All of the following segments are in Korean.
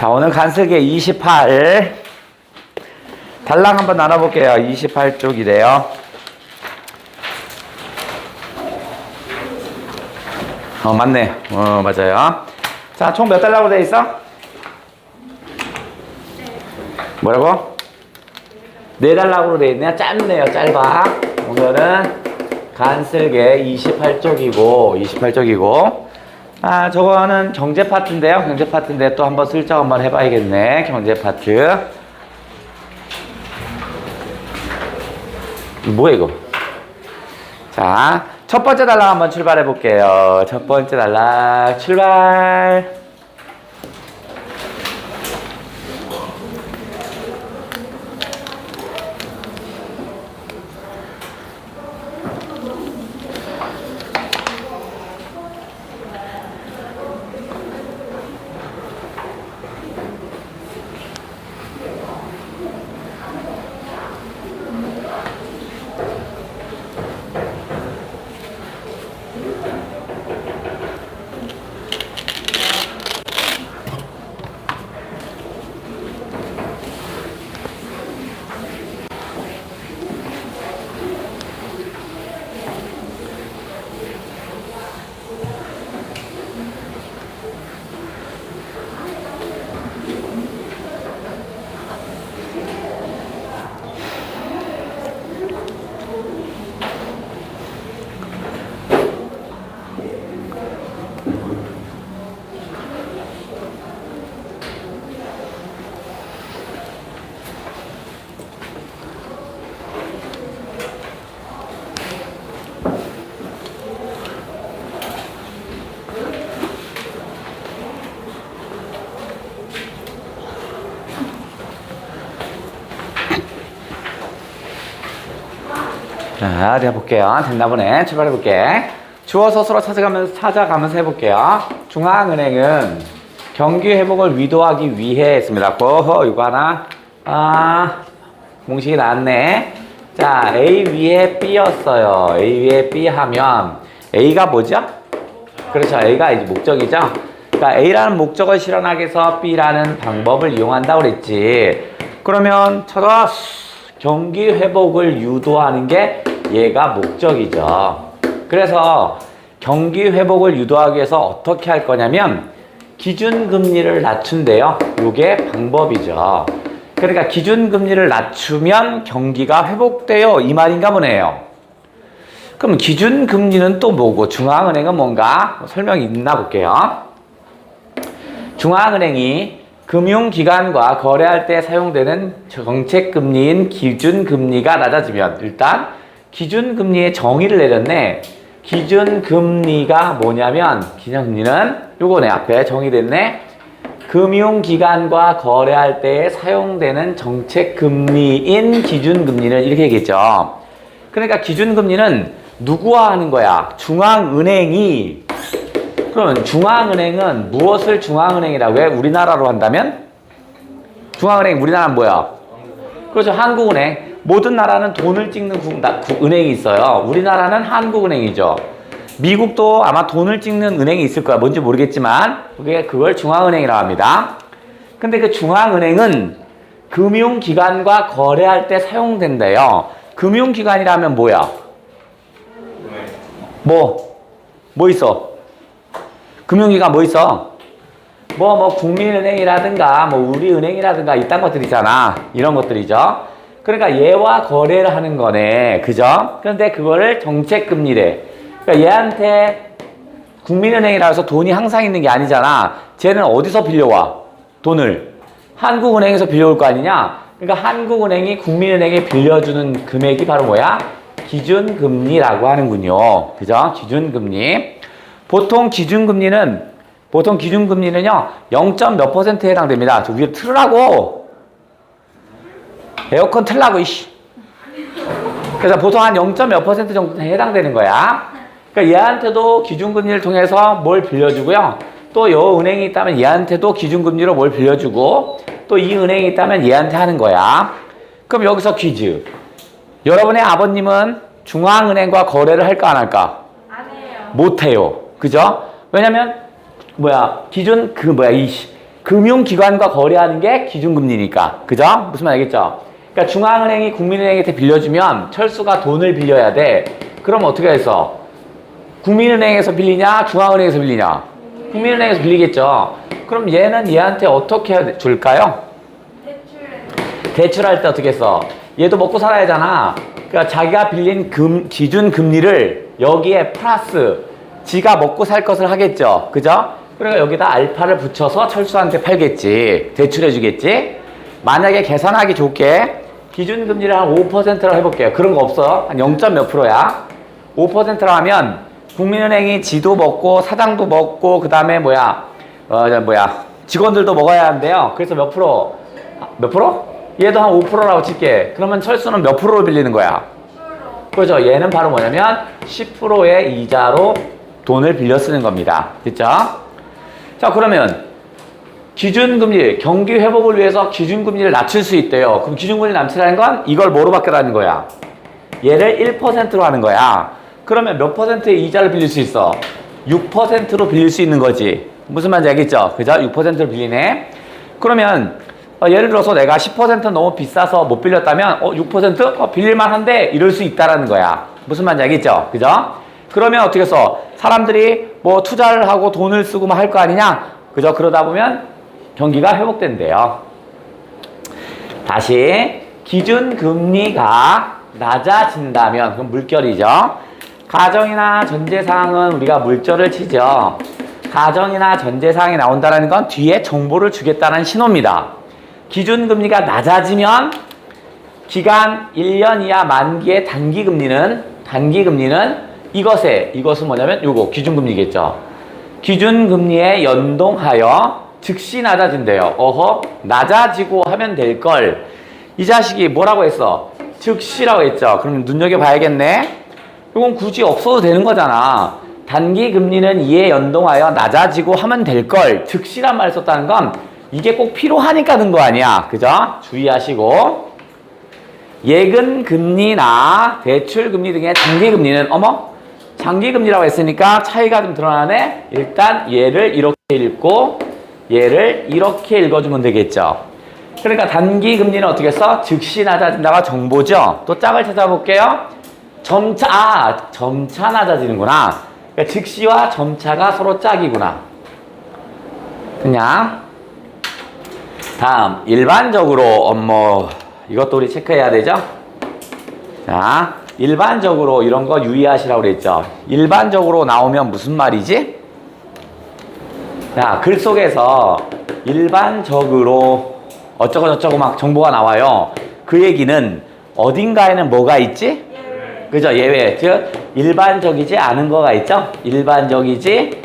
자, 오늘 간슬개 28. 달랑 한번 나눠볼게요. 28쪽이래요. 맞네. 맞아요. 자, 총 몇 달라고 돼 있어? 뭐라고? 4달락으로 돼 있네요. 짧네요. 짧아. 오늘은 간슬개 28쪽이고. 아, 저거는 경제 파트인데요. 경제 파트인데 또 한번 슬쩍 한번 해봐야겠네. 경제 파트. 뭐야, 이거? 자, 첫 번째 단락 한번 출발해 볼게요. 첫 번째 단락 출발. 자, 어디 해볼게요. 됐나 보네. 출발해볼게. 주어 서술어 찾아가면서 해볼게요. 중앙은행은 경기 회복을 위도하기 위해 했습니다. 고호, 이거 하나. 공식이 나왔네. 자, A 위에 B였어요. A 위에 B 하면 A가 뭐죠? 그렇죠. A가 이제 목적이죠. 그러니까 A라는 목적을 실현하기 위해서 B라는 방법을 이용한다고 그랬지. 그러면 쳐다 경기 회복을 유도하는 게 얘가 목적이죠. 그래서 경기 회복을 유도하기 위해서 어떻게 할 거냐면 기준금리를 낮춘대요. 이게 방법이죠. 그러니까 기준금리를 낮추면 경기가 회복돼요. 이 말인가 보네요. 그럼 기준금리는 또 뭐고 중앙은행은 뭔가 설명이 있나 볼게요. 중앙은행이 금융기관과 거래할 때 사용되는 정책금리인 기준금리가 낮아지면 일단 기준금리의 정의를 내렸네. 기준금리가 뭐냐면 기준금리는 요거네. 앞에 정의됐네. 금융기관과 거래할 때 사용되는 정책금리인 기준금리는 이렇게 얘기했죠. 그러니까 기준금리는 누구와 하는 거야? 중앙은행이. 그러면 중앙은행은 무엇을 중앙은행이라고 해? 우리나라로 한다면? 중앙은행 우리나라는 뭐야? 그렇죠. 한국은행. 모든 나라는 돈을 찍는 은행이 있어요. 우리나라는 한국은행이죠. 미국도 아마 돈을 찍는 은행이 있을 거야. 뭔지 모르겠지만 그걸 중앙은행이라고 합니다. 근데 그 중앙은행은 금융기관과 거래할 때 사용된대요. 금융기관이라면 뭐야? 뭐 있어? 금융기관 뭐 있어? 국민은행이라든가 우리은행이라든가 이딴 것들 있잖아. 이런 것들이죠. 그러니까 얘와 거래를 하는 거네. 그죠? 그런데 그거를 정책금리래. 그러니까 얘한테 국민은행이라 해서 돈이 항상 있는 게 아니잖아. 쟤는 어디서 빌려와? 돈을. 한국은행에서 빌려올 거 아니냐? 그러니까 한국은행이 국민은행에 빌려주는 금액이 바로 뭐야? 기준금리라고 하는군요. 그죠? 기준금리. 보통 기준금리는요, 0점 몇 퍼센트에 해당됩니다. 저 위에 틀으라고! 에어컨 틀라고, 이씨. 그래서 보통 한 0점 몇 퍼센트 정도 해당되는 거야. 그러니까 얘한테도 기준금리를 통해서 뭘 빌려주고요. 또 이 은행이 있다면 얘한테도 기준금리로 뭘 빌려주고, 또 이 은행이 있다면 얘한테 하는 거야. 그럼 여기서 퀴즈. 여러분의 아버님은 중앙은행과 거래를 할까 안 할까? 안 해요. 못 해요. 그죠? 왜냐면 기준 금융기관과 거래하는 게 기준금리니까. 그죠? 무슨 말 알겠죠? 그러니까 중앙은행이 국민은행한테 빌려주면 철수가 돈을 빌려야 돼. 그럼 어떻게 해서? 국민은행에서 빌리냐? 중앙은행에서 빌리냐? 국민은행에서 빌리겠죠. 그럼 얘는 얘한테 어떻게 줄까요? 대출할 때 어떻게 했어? 얘도 먹고 살아야 하잖아. 그러니까 자기가 빌린 기준금리를 여기에 플러스 지가 먹고 살 것을 하겠죠. 그죠? 그러니까 여기다 알파를 붙여서 철수한테 팔겠지. 대출해주겠지. 만약에 계산하기 좋게 기준금리를 한 5%라고 해볼게요. 그런 거 없어. 한 0. 몇 프로야? 5%라 하면 국민은행이 지도 먹고 사장도 먹고 그 다음에 직원들도 먹어야 하는데요. 그래서 몇 프로? 몇 프로? 얘도 한 5%라고 칠게. 그러면 철수는 몇 프로를 빌리는 거야? 10%. 그렇죠. 얘는 바로 뭐냐면 10%의 이자로 돈을 빌려 쓰는 겁니다. 됐죠? 자, 그러면 기준금리, 경기 회복을 위해서 기준금리를 낮출 수 있대요. 그럼 기준금리 낮추라는 건 이걸 뭐로 바꾸라는 거야? 얘를 1%로 하는 거야. 그러면 몇 퍼센트의 이자를 빌릴 수 있어? 6%로 빌릴 수 있는 거지. 무슨 말인지 알겠죠? 그죠? 6%로 빌리네. 그러면 예를 들어서 내가 10% 너무 비싸서 못 빌렸다면 6%? 빌릴만한데 이럴 수 있다라는 거야. 무슨 말인지 알겠죠? 그죠? 그러면 어떻게 써? 사람들이 뭐 투자를 하고 돈을 쓰고 막 할 거 아니냐? 그죠? 그러다 보면 경기가 회복된대요. 다시 기준금리가 낮아진다면 그럼 물결이죠. 가정이나 전제사항은 우리가 물결을 치죠. 가정이나 전제사항이 나온다는 건 뒤에 정보를 주겠다는 신호입니다. 기준금리가 낮아지면 기간 1년 이하 만기의 단기금리는 이것은 뭐냐면 요거 기준금리겠죠. 기준금리에 연동하여 즉시 낮아진대요. 낮아지고 하면 될 걸. 이 자식이 뭐라고 했어? 즉시라고 했죠. 그럼 눈여겨봐야겠네. 이건 굳이 없어도 되는 거잖아. 단기금리는 이에 연동하여 낮아지고 하면 될 걸. 즉시란 말을 썼다는 건 이게 꼭 필요하니까 든 거 아니야. 그죠? 주의하시고. 예금금리나 대출금리 등의 장기금리는 장기금리라고 했으니까 차이가 좀 드러나네. 일단 얘를 이렇게 읽고 얘를 이렇게 읽어주면 되겠죠. 그러니까 단기금리는 어떻게 써? 즉시 낮아진다가 정보죠. 또 짝을 찾아볼게요. 점차 낮아지는구나. 그러니까 즉시와 점차가 서로 짝이구나. 그냥 다음 일반적으로 이것도 우리 체크해야 되죠. 자, 일반적으로 이런 거 유의하시라고 그랬죠. 일반적으로 나오면 무슨 말이지? 자, 글 속에서 일반적으로 어쩌고저쩌고 막 정보가 나와요. 그 얘기는 어딘가에는 뭐가 있지? 그죠? 예외. 즉 일반적이지 않은 거가 있죠? 일반적이지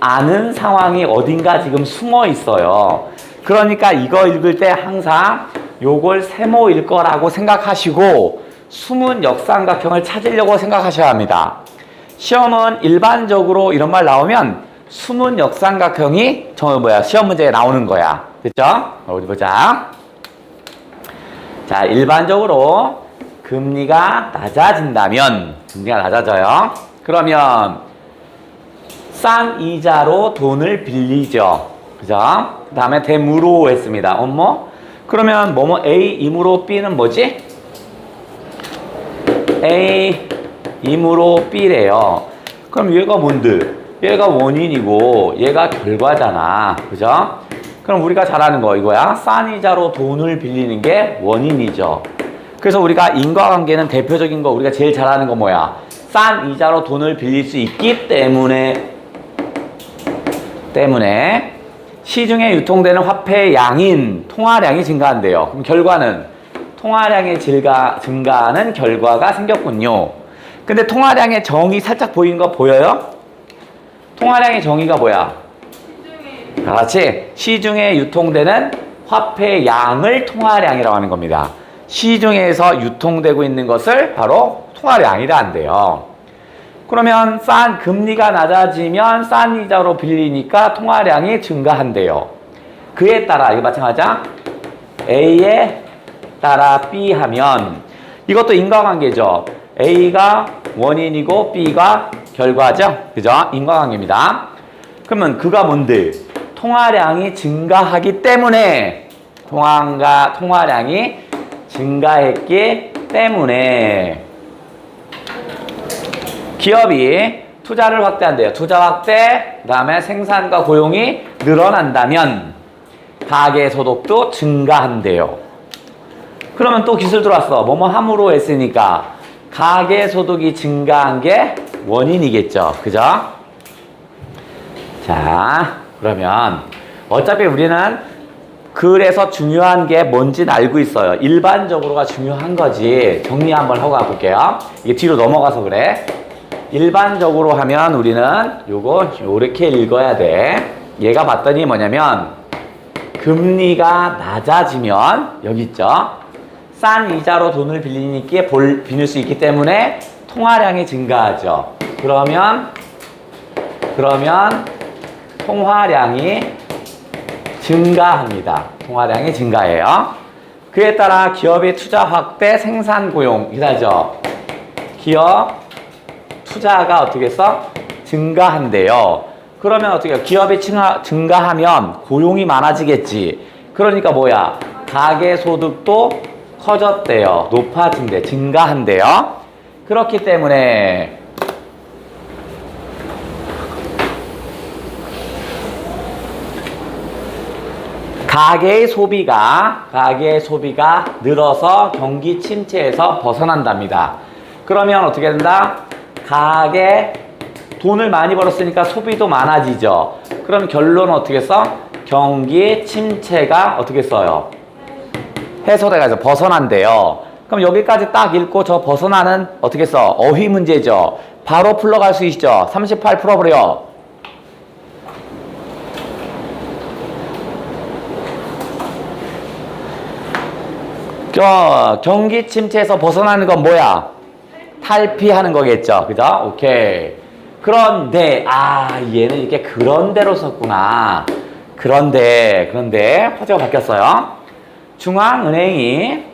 않은 상황이 어딘가 지금 숨어 있어요. 그러니까 이거 읽을 때 항상 요걸 세모일 거라고 생각하시고 숨은 역삼각형을 찾으려고 생각하셔야 합니다. 시험은 일반적으로 이런 말 나오면 숨은 역삼각형이 시험 문제에 나오는 거야. 됐죠? 어디 보자. 자, 일반적으로 금리가 낮아진다면 금리가 낮아져요. 그러면 싼 이자로 돈을 빌리죠. 그죠? 그 다음에 대무로 했습니다. 그러면 A 임으로 B는 뭐지? A 임으로 B래요. 그럼 얘가 뭔데? 얘가 원인이고 얘가 결과잖아. 그죠? 그럼 우리가 잘 아는 거 이거야. 싼 이자로 돈을 빌리는 게 원인이죠. 그래서 우리가 인과관계는 대표적인 거 우리가 제일 잘 아는 거 뭐야? 싼 이자로 돈을 빌릴 수 있기 때문에 시중에 유통되는 화폐의 양인 통화량이 증가한대요. 그럼 결과는 통화량의 증가하는 결과가 생겼군요. 근데 통화량의 정의 살짝 보이는 거 보여요? 통화량의 정의가 뭐야? 그렇지. 시중에 유통되는 화폐의 양을 통화량이라고 하는 겁니다. 시중에서 유통되고 있는 것을 바로 통화량이라 한대요. 그러면 금리가 낮아지면 싼 이자로 빌리니까 통화량이 증가한대요. 그에 따라 이거 마찬가지야. A에 따라 B 하면 이것도 인과관계죠. A가 원인이고 B가 결과죠. 그죠? 인과관계입니다. 그러면 그가 뭔데? 통화량이 증가하기 때문에 통화량이 증가했기 때문에 기업이 투자를 확대한대요. 투자 확대, 그 다음에 생산과 고용이 늘어난다면 가계소득도 증가한대요. 그러면 또 기술 들어왔어. 뭐뭐 함으로 했으니까 가계소득이 증가한 게 원인이겠죠. 그죠? 자, 그러면 어차피 우리는 그래서 중요한 게 뭔지는 알고 있어요. 일반적으로가 중요한 거지. 정리 한번 하고 가볼게요. 이게 뒤로 넘어가서 그래. 일반적으로 하면 우리는 요거 요렇게 읽어야 돼. 얘가 봤더니 뭐냐면 금리가 낮아지면 여기 있죠. 싼 이자로 돈을 빌릴 수 있기 때문에 통화량이 증가하죠. 그러면 통화량이 증가합니다. 통화량이 증가해요. 그에 따라 기업의 투자 확대, 생산 고용 이라죠. 기업 투자가 어떻게 해서 증가한대요. 그러면 어떻게 해요? 기업이 증가하면 고용이 많아지겠지. 그러니까 뭐야? 가계소득도 커졌대요. 높아진대. 증가한대요. 그렇기 때문에 가계의 소비가 늘어서 경기 침체에서 벗어난답니다. 그러면 어떻게 된다? 돈을 많이 벌었으니까 소비도 많아지죠. 그럼 결론은 어떻게 써? 경기 침체가 어떻게 써요? 해소돼가지고 벗어난대요. 그럼 여기까지 딱 읽고 저 벗어나는 어떻게 써? 어휘 문제죠. 바로 풀러갈 수 있죠. 38 풀어버려. 경기 침체에서 벗어나는 건 뭐야? 탈피하는 거겠죠. 그죠? 오케이. 그런데, 얘는 이렇게 그런데로 썼구나. 그런데, 화제가 바뀌었어요. 중앙은행이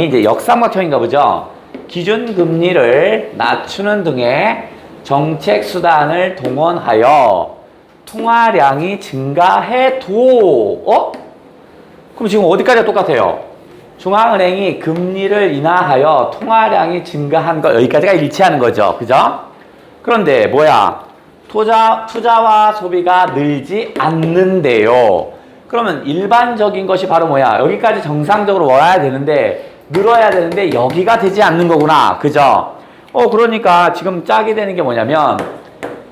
이제 역삼각형인가 보죠. 기준금리를 낮추는 등의 정책수단을 동원하여 통화량이 증가해도, 그럼 지금 어디까지가 똑같아요? 중앙은행이 금리를 인하하여 통화량이 증가한 거 여기까지가 일치하는 거죠. 그죠? 그런데 뭐야? 투자와 소비가 늘지 않는데요. 그러면 일반적인 것이 바로 뭐야? 여기까지 정상적으로 와야 되는데 늘어야 되는데 여기가 되지 않는 거구나. 그죠? 그러니까 지금 짝이 되는 게 뭐냐면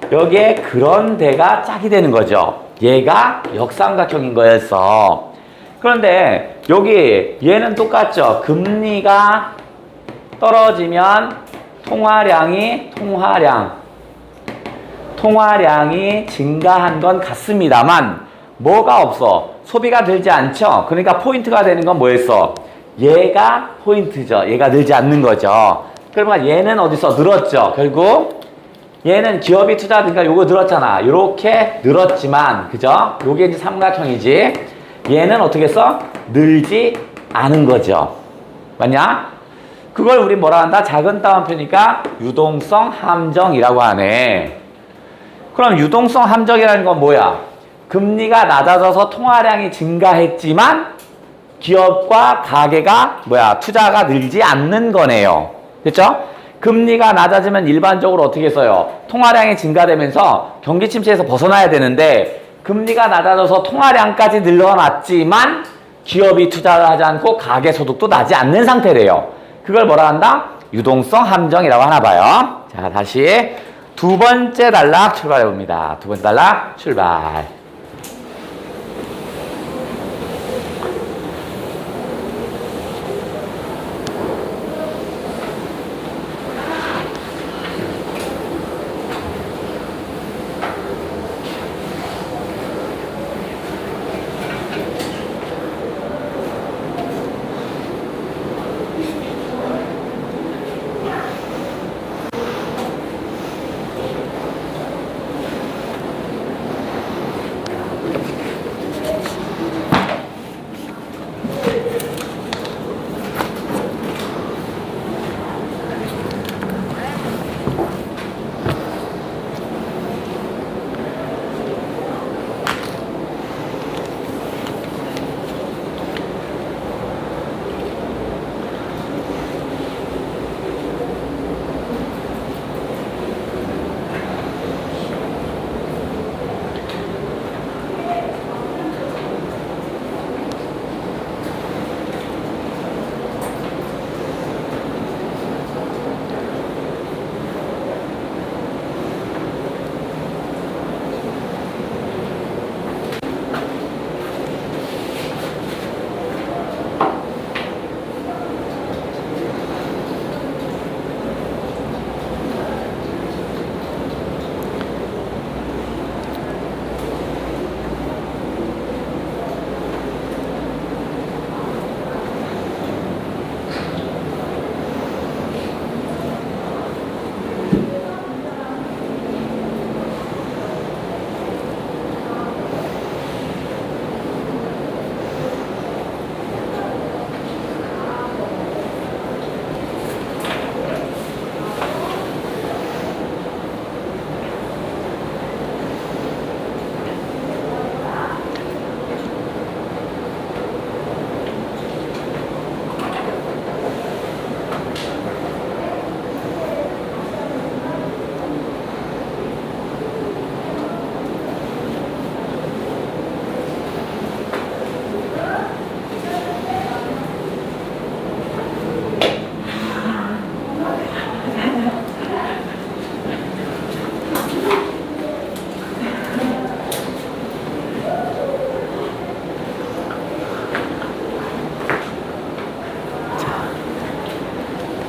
여기에 그런 데가 짝이 되는 거죠. 얘가 역삼각형인 거였어. 그런데 여기 얘는 똑같죠. 금리가 떨어지면 통화량이 증가한 건 같습니다만 뭐가 없어? 소비가 늘지 않죠. 그러니까 포인트가 되는 건 뭐였어? 얘가 포인트죠. 얘가 늘지 않는 거죠. 그러면 얘는 어디서 늘었죠. 결국 얘는 기업이 투자하니까 요거 늘었잖아. 요렇게 늘었지만 그죠? 요게 이제 삼각형이지. 얘는 어떻게 써? 늘지 않은 거죠. 맞냐? 그걸 우리 뭐라 한다? 작은 따옴표니까 유동성 함정이라고 하네. 그럼 유동성 함정이라는 건 뭐야? 금리가 낮아져서 통화량이 증가했지만 기업과 가계가 투자가 늘지 않는 거네요. 그렇죠? 금리가 낮아지면 일반적으로 어떻게 써요? 통화량이 증가되면서 경기 침체에서 벗어나야 되는데 금리가 낮아져서 통화량까지 늘어났지만 기업이 투자를 하지 않고 가계소득도 나지 않는 상태래요. 그걸 뭐라 한다? 유동성 함정이라고 하나 봐요. 자, 다시 두 번째 단락 출발해 봅니다. 두 번째 단락 출발.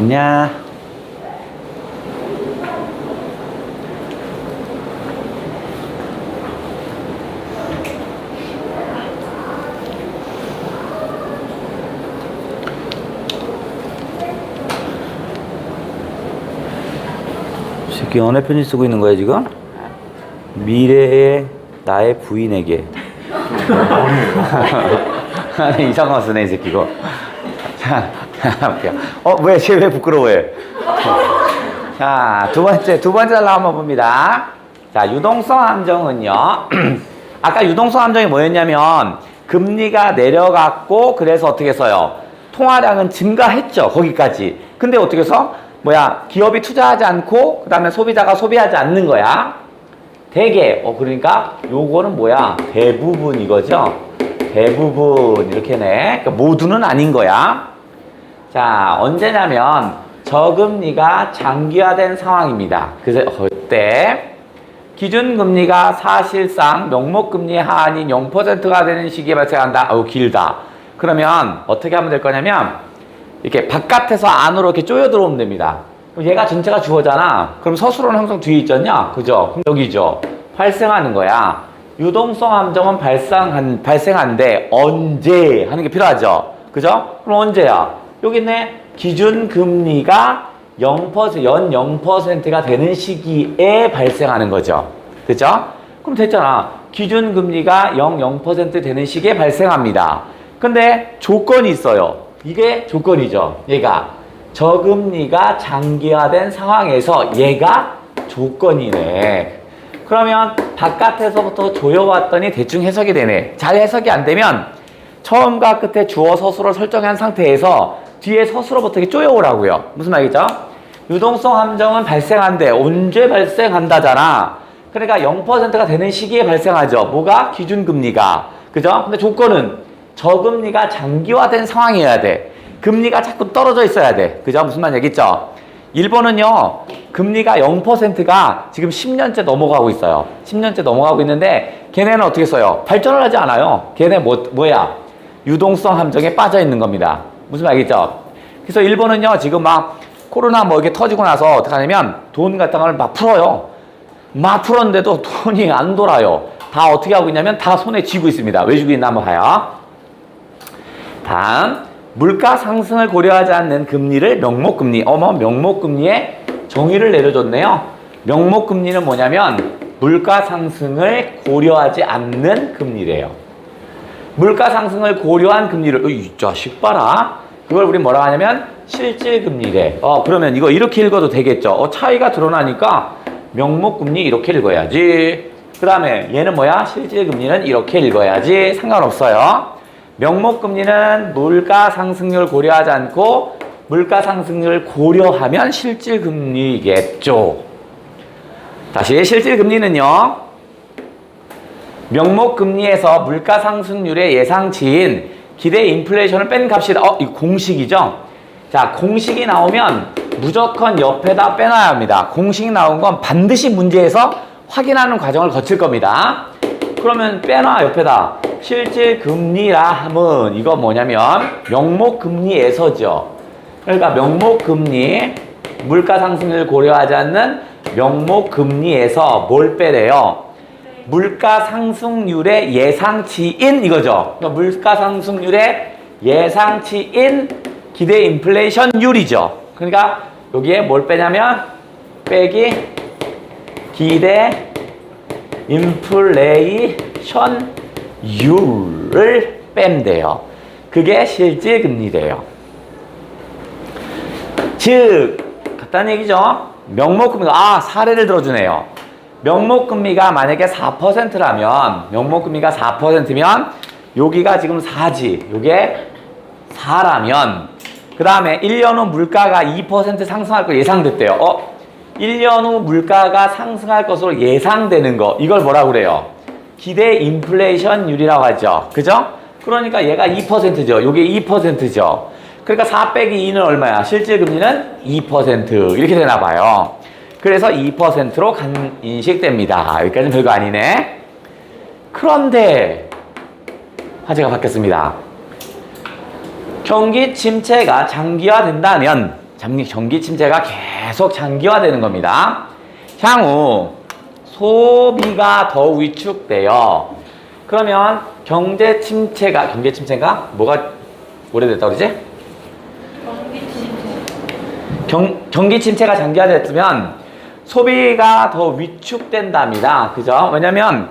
됐냐? 새끼 어느 편지 쓰고 있는 거야 지금? 미래의 나의 부인에게. 아니 이상한 거 쓰네 이 새끼 이거. 자, 볼게요. 왜 쟤 왜 부끄러워해? 자, 두 번째 달라 한번 봅니다. 자, 유동성 함정은요. 아까 유동성 함정이 뭐였냐면 금리가 내려갔고 그래서 어떻게 해서요? 통화량은 증가했죠. 거기까지. 근데 어떻게 해서? 기업이 투자하지 않고 그 다음에 소비자가 소비하지 않는 거야. 대개. 그러니까 요거는 대부분 이거죠. 대부분 이렇게네. 그러니까 모두는 아닌 거야. 자, 언제냐면 저금리가 장기화된 상황입니다. 그래서 그때 기준금리가 사실상 명목금리의 하한이 0%가 되는 시기에 발생한다. 길다. 그러면 어떻게 하면 될 거냐면 이렇게 바깥에서 안으로 이렇게 쪼여 들어오면 됩니다. 그럼 얘가 전체가 주어잖아. 그럼 서술어는 항상 뒤에 있잖냐? 그죠? 그럼 여기죠. 발생하는 거야. 유동성 함정은 발생한데 언제 하는 게 필요하죠. 그죠? 그럼 언제야? 여기 있네. 기준금리가 0%가 되는 시기에 발생하는 거죠. 됐죠? 그럼 됐잖아. 기준금리가 0% 되는 시기에 발생합니다. 근데 조건이 있어요. 이게 조건이죠. 얘가 저금리가 장기화된 상황에서 얘가 조건이네. 그러면 바깥에서부터 조여왔더니 대충 해석이 되네. 잘 해석이 안 되면 처음과 끝에 주어 서술어 설정한 상태에서 뒤에 서술어부터 이렇게 쪼여오라고요. 무슨 말이죠? 유동성 함정은 발생한대. 언제 발생한다잖아. 그러니까 0%가 되는 시기에 발생하죠. 뭐가? 기준금리가. 그죠? 근데 조건은 저금리가 장기화된 상황이어야 돼. 금리가 자꾸 떨어져 있어야 돼. 그죠? 무슨 말인지 알겠죠? 일본은요, 금리가 0%가 지금 10년째 넘어가고 있어요. 10년째 넘어가고 있는데, 걔네는 어떻게 써요? 발전을 하지 않아요. 걔네 뭐야? 유동성 함정에 빠져 있는 겁니다. 무슨 말이겠죠? 그래서 일본은요, 지금 막 코로나 이렇게 터지고 나서 어떻게 하냐면 돈 같은 걸 막 풀어요. 막 풀었는데도 돈이 안 돌아요. 다 어떻게 하고 있냐면 다 손에 쥐고 있습니다. 왜 쥐고 있나 한번 봐요. 다음, 물가 상승을 고려하지 않는 금리를 명목금리. 명목금리에 정의를 내려줬네요. 명목금리는 뭐냐면 물가 상승을 고려하지 않는 금리래요. 물가 상승을 고려한 금리를 이 자식 봐라. 그걸 우리 뭐라고 하냐면 실질금리래. 그러면 이거 이렇게 읽어도 되겠죠. 차이가 드러나니까 명목금리 이렇게 읽어야지. 그 다음에 얘는 뭐야? 실질금리는 이렇게 읽어야지. 상관없어요. 명목금리는 물가 상승률 고려하지 않고 물가 상승률 고려하면 실질금리겠죠. 다시 실질금리는요. 명목금리에서 물가 상승률의 예상치인 기대 인플레이션을 뺀 값이다. 이거 공식이죠? 자, 공식이 나오면 무조건 옆에다 빼놔야 합니다. 공식이 나온 건 반드시 문제에서 확인하는 과정을 거칠 겁니다. 그러면 빼놔 옆에다. 실질금리라 함은 이거 뭐냐면 명목금리에서죠. 그러니까 명목금리, 물가 상승률을 고려하지 않는 명목금리에서 뭘 빼래요? 물가 상승률의 예상치인 이거죠. 그러니까 물가 상승률의 예상치인 기대 인플레이션율이죠. 그러니까 여기에 뭘 빼냐면 빼기 기대 인플레이션율을 뺀대요. 그게 실질금리래요. 즉 같다는 얘기죠. 명목금리가 사례를 들어주네요. 명목금리가 만약에 4%라면 명목금리가 4%면 여기가 지금 4지. 요게 4라면 그 다음에 1년 후 물가가 2% 상승할 거 예상됐대요. 1년 후 물가가 상승할 것으로 예상되는 거 이걸 뭐라고 그래요? 기대 인플레이션율이라고 하죠. 그죠? 그러니까 얘가 2%죠. 요게 2%죠. 그러니까 4 빼기 2는 얼마야? 실질금리는 2% 이렇게 되나 봐요. 그래서 2%로 인식됩니다. 여기까지는 별거 아니네. 그런데 화제가 바뀌었습니다. 경기 침체가 장기화된다면 전기 침체가 계속 장기화되는 겁니다. 향후 소비가 더 위축돼요. 그러면 경제 침체가 뭐가 오래됐다 그러지? 경기 침체가 장기화됐으면 소비가 더 위축된답니다. 그죠? 왜냐면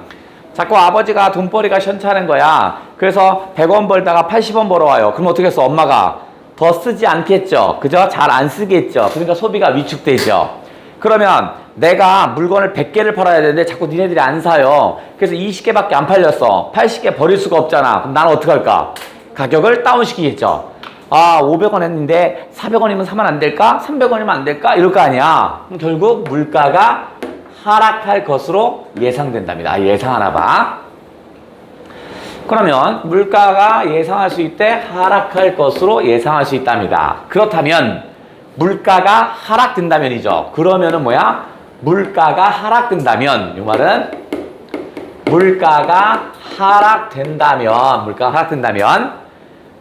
자꾸 아버지가 돈벌이가 시원찮은 거야. 그래서 100원 벌다가 80원 벌어와요. 그럼 어떻게 했어? 엄마가 더 쓰지 않겠죠. 그죠? 잘 안 쓰겠죠. 그러니까 소비가 위축되죠. 그러면 내가 물건을 100개를 팔아야 되는데 자꾸 니네들이 안 사요. 그래서 20개밖에 안 팔렸어. 80개 버릴 수가 없잖아. 그럼 나는 어떻게 할까? 가격을 다운시키겠죠. 아, 500원 했는데 400원이면 사면 안 될까? 300원이면 안 될까? 이럴 거 아니야. 그럼 결국 물가가 하락할 것으로 예상된답니다. 예상하나 봐. 그러면 물가가 예상할 수 있대 하락할 것으로 예상할 수 있답니다. 그렇다면 물가가 하락된다면이죠. 그러면은 뭐야? 물가가 하락된다면, 이 말은 물가가 하락된다면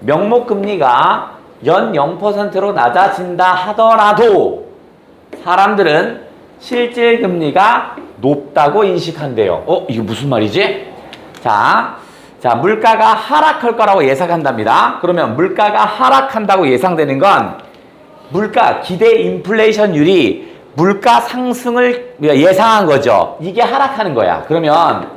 명목금리가 연 0%로 낮아진다 하더라도 사람들은 실질금리가 높다고 인식한대요. 이게 무슨 말이지? 자, 물가가 하락할 거라고 예상한답니다. 그러면 물가가 하락한다고 예상되는 건 기대 인플레이션율이 물가 상승을 예상한 거죠. 이게 하락하는 거야. 그러면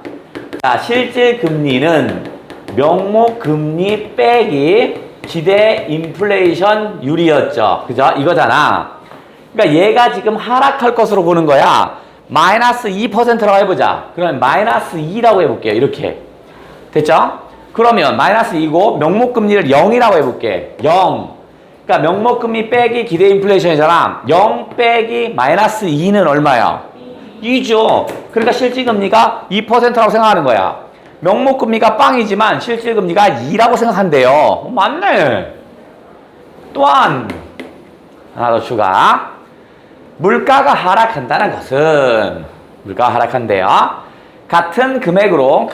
실질금리는 명목금리 빼기 기대 인플레이션율이었죠. 그죠? 이거잖아. 그러니까 얘가 지금 하락할 것으로 보는 거야. 마이너스 2%라고 해보자. 그러면 마이너스 2라고 해볼게요. 이렇게. 됐죠? 그러면 마이너스 2고 명목금리를 0이라고 해볼게. 0. 그러니까 명목금리 빼기 기대 인플레이션이잖아. 0 빼기 마이너스 2는 얼마야? 2죠. 그러니까 실질금리가 2%라고 생각하는 거야. 명목금리가 빵이지만 실질금리가 2라고 생각한대요. 맞네. 또한 하나 더 추가. 물가가 하락한다는 것은 물가가 하락한대요. 같은 금액으로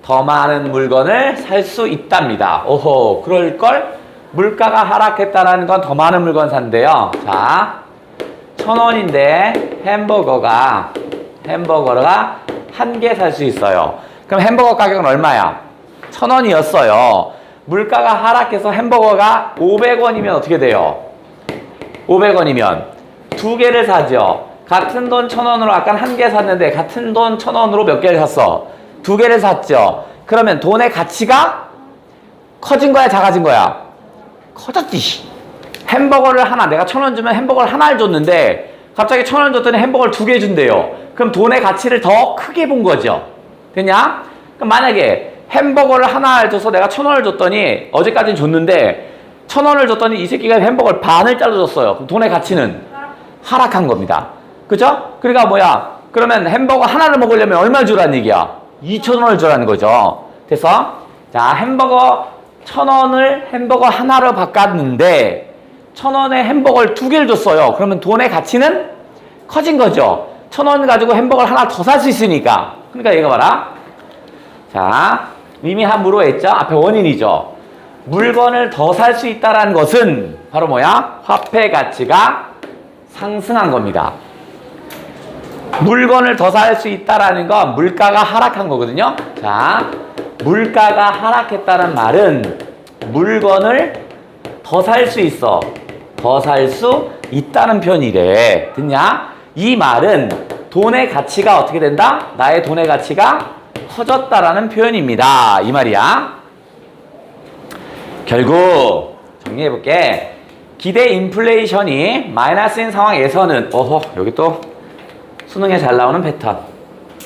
더 많은 물건을 살 수 있답니다. 오호, 그럴걸? 물가가 하락했다는 건 더 많은 물건 산대요. 자, 1,000원인데 햄버거가 한 개 살 수 있어요. 그럼 햄버거 가격은 얼마야? 1,000원이었어요. 물가가 하락해서 햄버거가 500원이면 어떻게 돼요? 500원이면 두 개를 사죠. 같은 돈 1,000원으로 아까 한 개 샀는데 같은 돈 1,000원으로 몇 개를 샀어? 두 개를 샀죠. 그러면 돈의 가치가 커진 거야, 작아진 거야? 커졌지. 햄버거를 하나, 내가 1,000원 주면 햄버거를 하나를 줬는데 갑자기 1,000원 줬더니 햄버거를 두 개 준대요. 그럼 돈의 가치를 더 크게 본 거죠. 됐냐? 그럼 만약에 햄버거를 하나를 줘서 내가 1,000원을 줬더니 어제까지는 줬는데 1,000원을 줬더니 이 새끼가 햄버거를 반을 잘라줬어요. 그럼 돈의 가치는 하락한 겁니다. 그죠? 그러니까 뭐야? 그러면 햄버거 하나를 먹으려면 얼마 주라는 얘기야? 2,000원을 주라는 거죠. 그래서 자, 햄버거 1,000원을 햄버거 하나로 바꿨는데 1,000원에 햄버거를 두 개를 줬어요. 그러면 돈의 가치는 커진 거죠. 1,000원 가지고 햄버거를 하나 더 살 수 있으니까. 그러니까 얘가 봐라. 자, 이미 함부로 했죠? 앞에 원인이죠. 물건을 더 살 수 있다는 것은 바로 뭐야? 화폐 가치가 상승한 겁니다. 물건을 더 살 수 있다는 건 물가가 하락한 거거든요. 자, 물가가 하락했다는 말은 물건을 더 살 수 있어. 더 살 수 있다는 표현이래. 듣냐? 이 말은 돈의 가치가 어떻게 된다? 나의 돈의 가치가 커졌다라는 표현입니다. 이 말이야. 결국 정리해볼게. 기대 인플레이션이 마이너스인 상황에서는 여기 또 수능에 잘 나오는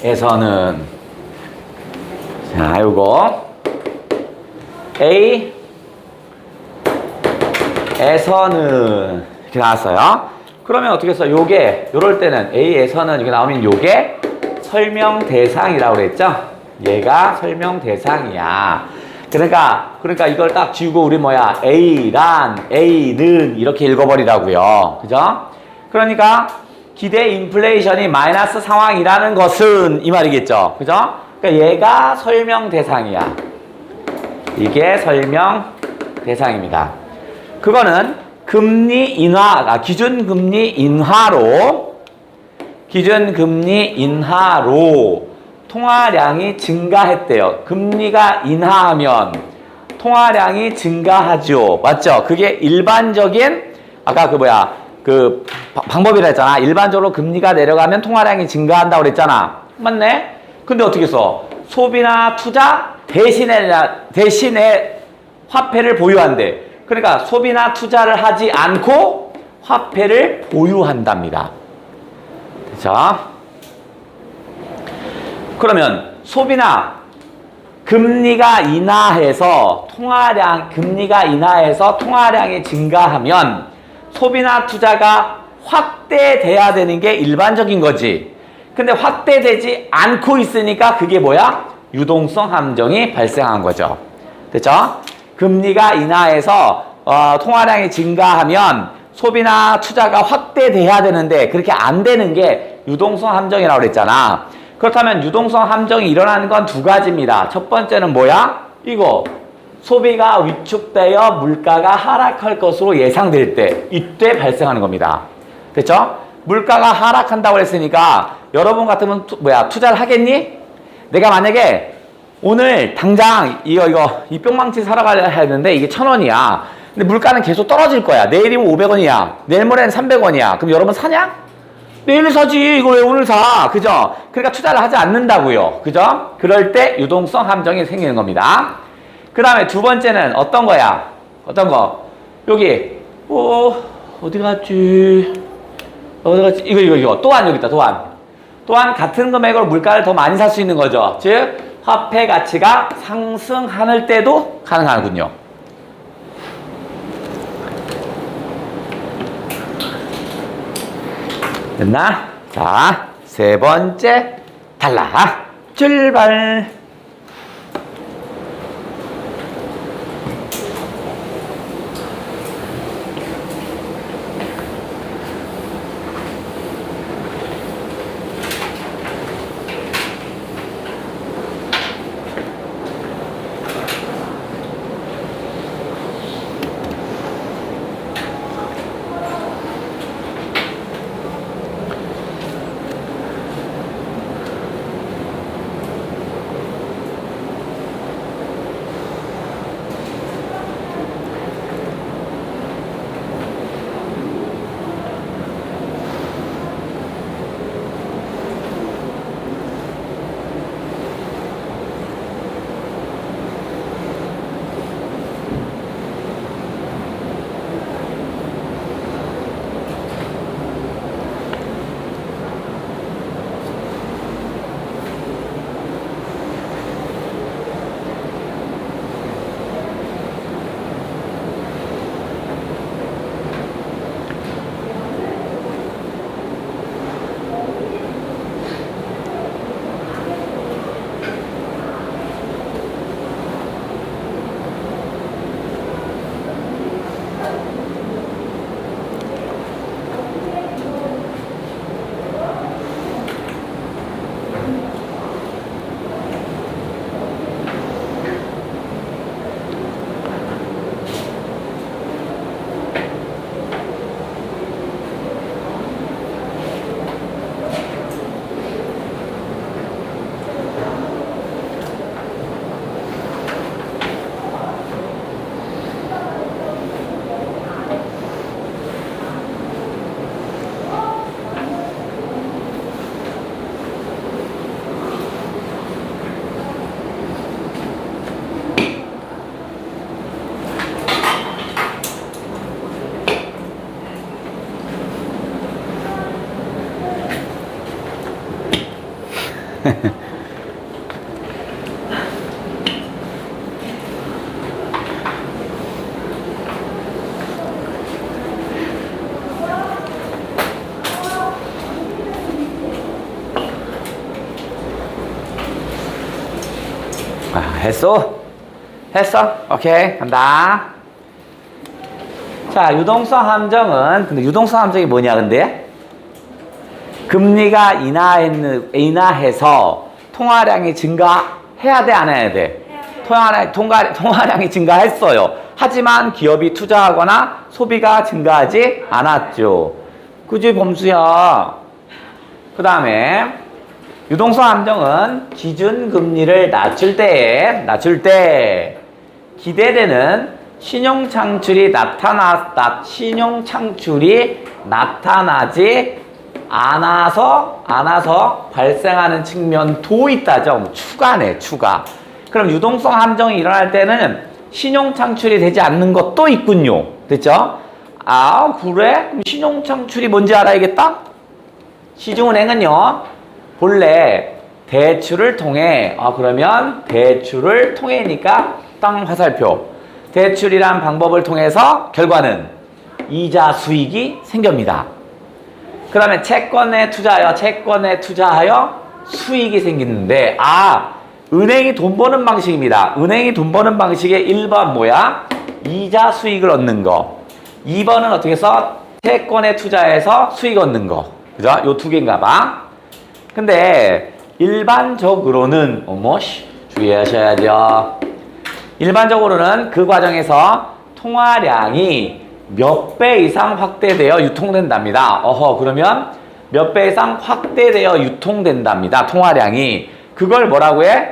패턴에서는 자, 요거 A에서는 이렇게 나왔어요. 그러면 어떻게 해서 요게 요럴 때는 A에서는 이게 나오면 요게 설명 대상이라고 그랬죠? 얘가 설명 대상이야. 그러니까 이걸 딱 지우고 우리 뭐야? A는 이렇게 읽어버리라고요. 그죠? 그러니까 기대 인플레이션이 마이너스 상황이라는 것은 이 말이겠죠. 그죠? 그러니까 얘가 설명 대상이야. 이게 설명 대상입니다. 그거는 기준금리 인하로 통화량이 증가했대요. 금리가 인하하면 통화량이 증가하죠. 맞죠? 그게 일반적인 아까 방법이라 했잖아. 일반적으로 금리가 내려가면 통화량이 증가한다고 그랬잖아. 맞네? 근데 어떻게 써? 소비나 투자 대신에 화폐를 보유한대. 그러니까 소비나 투자를 하지 않고 화폐를 보유한답니다. 자, 그러면 소비나 금리가 인하해서 통화량이 증가하면 소비나 투자가 확대돼야 되는 게 일반적인 거지. 근데 확대되지 않고 있으니까 그게 뭐야? 유동성 함정이 발생한 거죠. 됐죠? 금리가 인하해서 통화량이 증가하면 소비나 투자가 확대돼야 되는데 그렇게 안 되는 게 유동성 함정이라고 그랬잖아. 그렇다면 유동성 함정이 일어나는 건 두 가지입니다. 첫 번째는 뭐야? 이거 소비가 위축되어 물가가 하락할 것으로 예상될 때 이때 발생하는 겁니다. 됐죠? 물가가 하락한다고 했으니까 여러분 같으면 투자를 하겠니? 내가 만약에 오늘 당장 이 뿅망치 사러 가야 하는데 이게 1,000원이야. 근데 물가는 계속 떨어질 거야. 내일이면 500원이야. 내일 모레는 300원이야. 그럼 여러분 사냐? 내일 사지. 이거 왜 오늘 사? 그죠? 그러니까 투자를 하지 않는다고요. 그죠? 그럴 때 유동성 함정이 생기는 겁니다. 그 다음에 두 번째는 어떤 거야? 어떤 거? 여기 어디 갔지? 이거 또한 여기 있다. 또한 같은 금액으로 물가를 더 많이 살 수 있는 거죠. 즉 화폐 가치가 상승할 때도 가능하군요. 됐나? 자, 세 번째 탈락 출발. 했어? 했어? 오케이, 간다. 자, 유동성 함정은, 근데 유동성 함정이 뭐냐, 근데? 금리가 인하해서 통화량이 증가해야 돼, 안 해야 돼? 통화량이 증가했어요. 하지만 기업이 투자하거나 소비가 증가하지 않았죠. 그지 범수야. 그 다음에 유동성 함정은 기준금리를 낮출 때 기대되는 신용 창출이 나타나지 않아서 발생하는 측면도 있다죠. 추가네, 추가. 그럼 유동성 함정이 일어날 때는 신용 창출이 되지 않는 것도 있군요. 됐죠? 아, 그래? 그럼 신용 창출이 뭔지 알아야겠다? 시중은행은요, 본래 대출을 통해, 그러면 대출을 통해니까 땅 화살표. 대출이란 방법을 통해서 결과는 이자 수익이 생깁니다. 그러면 채권에 투자하여 수익이 생기는데, 은행이 돈 버는 방식입니다. 은행이 돈 버는 방식의 1번 뭐야? 이자 수익을 얻는 거. 2번은 어떻게 해서 채권에 투자해서 수익 얻는 거. 그죠? 요 두 개인가 봐. 근데 일반적으로는 주의하셔야죠. 일반적으로는 그 과정에서 통화량이 몇 배 이상 확대되어 유통된답니다. 그러면 몇 배 이상 확대되어 유통된답니다. 통화량이. 그걸 뭐라고 해?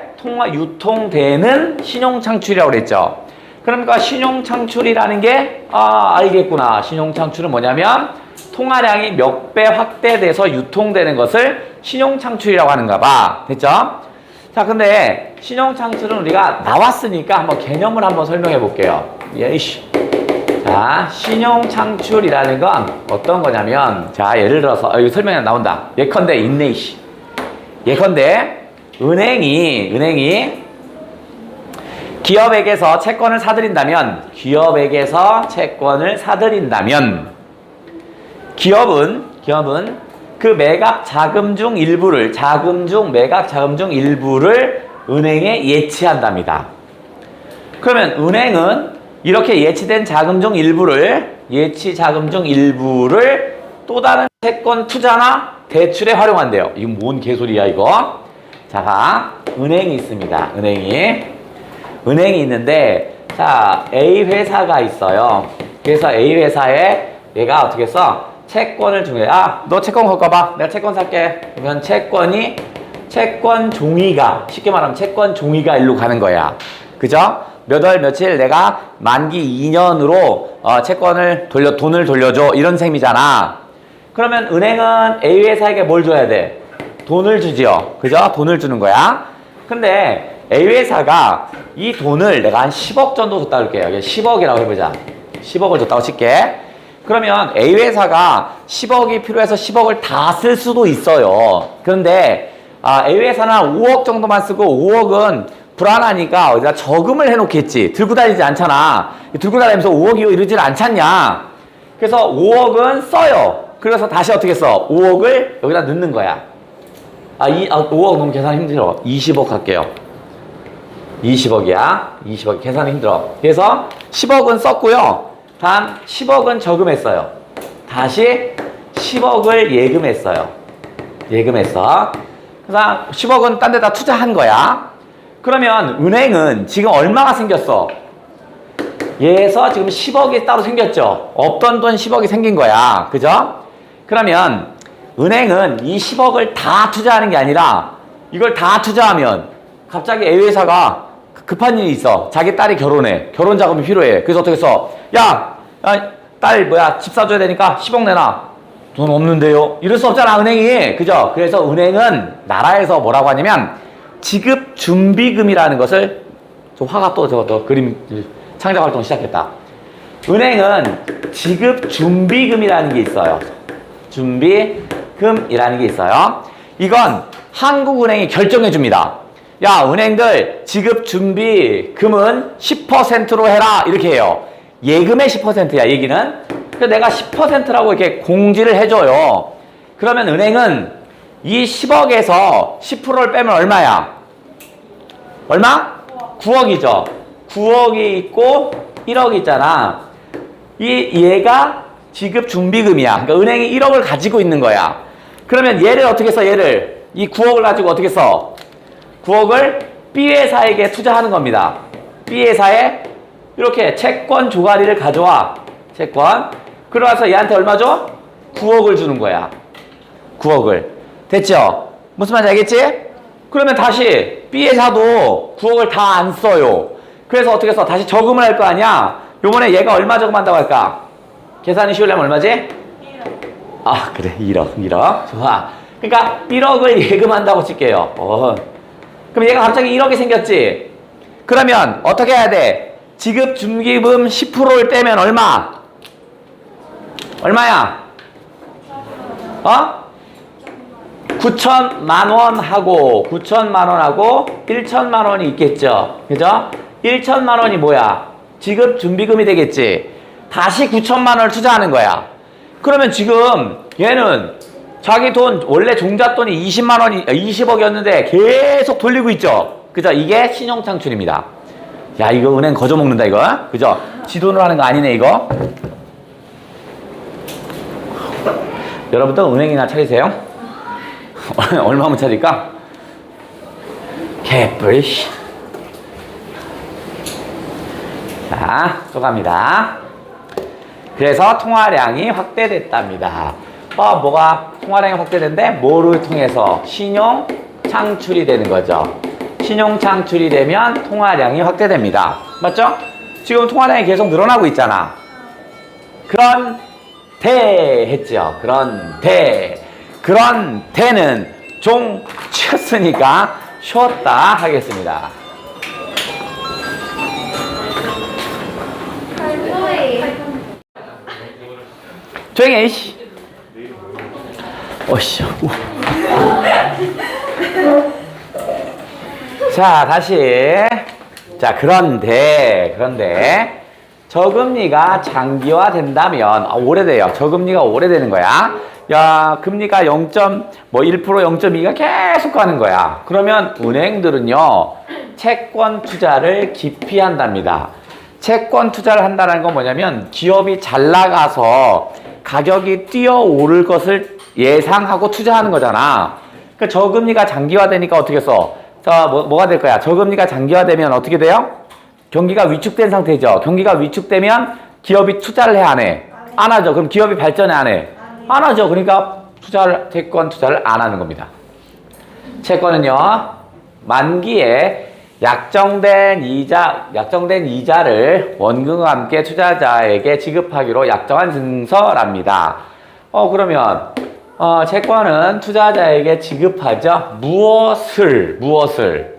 유통되는 신용창출이라고 그랬죠. 그러니까 신용창출이라는 게, 알겠구나. 신용창출은 뭐냐면, 통화량이 몇 배 확대돼서 유통되는 것을 신용창출이라고 하는가 봐. 됐죠? 자, 근데 신용창출은 우리가 나왔으니까 한번 개념을 한번 설명해 볼게요. 자, 신용창출이라는 건 어떤 거냐면, 자, 예를 들어서, 여기 설명이 나온다. 예컨대 있네, 예컨대, 은행이 기업에게서 채권을 사들인다면, 기업은 그 매각 자금 중 매각 자금 중 일부를 은행에 예치한답니다. 그러면 은행은 이렇게 예치된 자금 중 일부를 또 다른 채권 투자나 대출에 활용한대요. 이건 뭔 개소리야 이거? 자, 은행이 있습니다. 은행이 있는데, 자, A 회사가 있어요. 그래서 A 회사에 얘가 어떻게 써? 채권을 중에, 너 채권 갖고 와봐. 내가 채권 살게. 그러면 채권 종이가, 쉽게 말하면 채권 종이가 일로 가는 거야. 그죠? 몇 월 며칠 내가 만기 2년으로 채권을 돈을 돌려줘. 이런 셈이잖아. 그러면 은행은 A 회사에게 뭘 줘야 돼? 돈을 주지요. 그죠? 돈을 주는 거야. 근데 A 회사가 이 돈을 내가 한 10억 정도 줬다고 할게요. 10억이라고 해보자. 10억을 줬다고 칠게. 그러면 A 회사가 10억이 필요해서 10억을 다 쓸 수도 있어요. 그런데 A 회사는 5억 정도만 쓰고 5억은 불안하니까 어디다 저금을 해놓겠지. 들고 다니지 않잖아. 들고 다니면서 5억이 이러질 않잖냐. 그래서 5억은 써요. 그래서 다시 어떻게 써? 5억을 여기다 넣는 거야. 5억 너무 계산 힘들어. 20억 할게요. 20억이야. 20억 계산 힘들어. 그래서 10억은 썼고요. 단 10억은 저금했어요. 다시 10억을 예금했어요. 예금했어. 그래서 10억은 딴 데다 투자한 거야. 그러면 은행은 지금 얼마가 생겼어? 얘에서 지금 10억이 따로 생겼죠. 없던 돈 10억이 생긴 거야. 그죠? 그러면 은행은 이 10억을 다 투자하는 게 아니라 이걸 다 투자하면 갑자기 A 회사가 급한 일이 있어. 자기 딸이 결혼해. 결혼 자금이 필요해. 그래서 어떻게 써? 딸 집 사줘야 되니까 10억 내놔. 돈 없는데요? 이럴 수 없잖아, 은행이. 그죠? 그래서 은행은 나라에서 뭐라고 하냐면 지급 준비금이라는 것을 좀 화가 또 그림 창작 활동 시작했다. 은행은 지급 준비금이라는 게 있어요. 준비금이라는 게 있어요. 이건 한국은행이 결정해 줍니다. 야, 은행들 지급 준비금은 10%로 해라. 이렇게 해요. 예금의 10%야, 얘기는. 그래서 내가 10%라고 이렇게 공지를 해줘요. 그러면 은행은 이 10억에서 10%를 빼면 얼마야? 얼마? 9억이죠. 9억이 있고 1억이 있잖아. 얘가 지급 준비금이야. 그러니까 은행이 1억을 가지고 있는 거야. 그러면 얘를 어떻게 써? 이 9억을 가지고 어떻게 써? 9억을 B 회사에게 투자하는 겁니다. B 회사에 이렇게 채권 조가리를 가져와. 채권. 그러면서 얘한테 얼마 줘? 9억을 주는 거야. 9억을. 됐죠? 무슨 말인지 알겠지? 그러면 다시 B 회사도 9억을 다 안 써요. 그래서 어떻게 써? 다시 저금을 할 거 아니야? 요번에 얘가 얼마 저금한다고 할까? 계산이 쉬우려면 얼마지? 1억. 아, 그래. 1억. 좋아. 그러니까 1억을 예금한다고 칠게요. 그럼 얘가 갑자기 1억이 생겼지? 그러면 어떻게 해야 돼? 지급 준기금 10%를 떼면 얼마? 얼마야? 9천만 원하고 9천만 원하고 1천만 원이 있겠죠. 그죠? 1천만 원이 뭐야? 지급 준비금이 되겠지. 다시 9천만 원을 투자하는 거야. 그러면 지금 얘는 자기 돈 원래 종잣돈이 20만 원이 20억이었는데 계속 돌리고 있죠. 그죠? 이게 신용창출입니다. 야, 이거 은행 거저 먹는다 이거. 그죠? 지 돈으로 하는 거 아니네 이거. 여러분도 은행이나 차리세요. 얼마면 차릴까? 개뿔씨. 자, 또 갑니다. 그래서 통화량이 확대됐답니다. 뭐가 통화량이 확대된데 뭐를 통해서? 신용 창출이 되는 거죠. 신용 창출이 되면 통화량이 확대됩니다. 맞죠? 지금 통화량이 계속 늘어나고 있잖아. 그런데 했죠. 그런데는 종 치었으니까 쉬었다 하겠습니다. 조용히 해, 이씨. 어이씨. 자, 다시. 자, 그런데 저금리가 장기화 된다면, 오래돼요. 저금리가 오래되는 거야. 야, 금리가 0.1%, 0.2가 계속 가는 거야. 그러면 은행들은요, 채권 투자를 기피한답니다. 채권 투자를 한다는 건 뭐냐면, 기업이 잘 나가서 가격이 뛰어오를 것을 예상하고 투자하는 거잖아. 그러니까 저금리가 장기화되니까 어떻게 써? 자, 뭐가 될 거야? 저금리가 장기화되면 어떻게 돼요? 경기가 위축된 상태죠. 경기가 위축되면 기업이 투자를 해, 안 해? 안 하죠. 그럼 기업이 발전해, 안 해? 안 하죠. 그러니까 채권 투자를 안 하는 겁니다. 채권은요, 만기에 약정된 이자를 원금과 함께 투자자에게 지급하기로 약정한 증서랍니다. 그러면 채권은 투자자에게 지급하죠. 무엇을?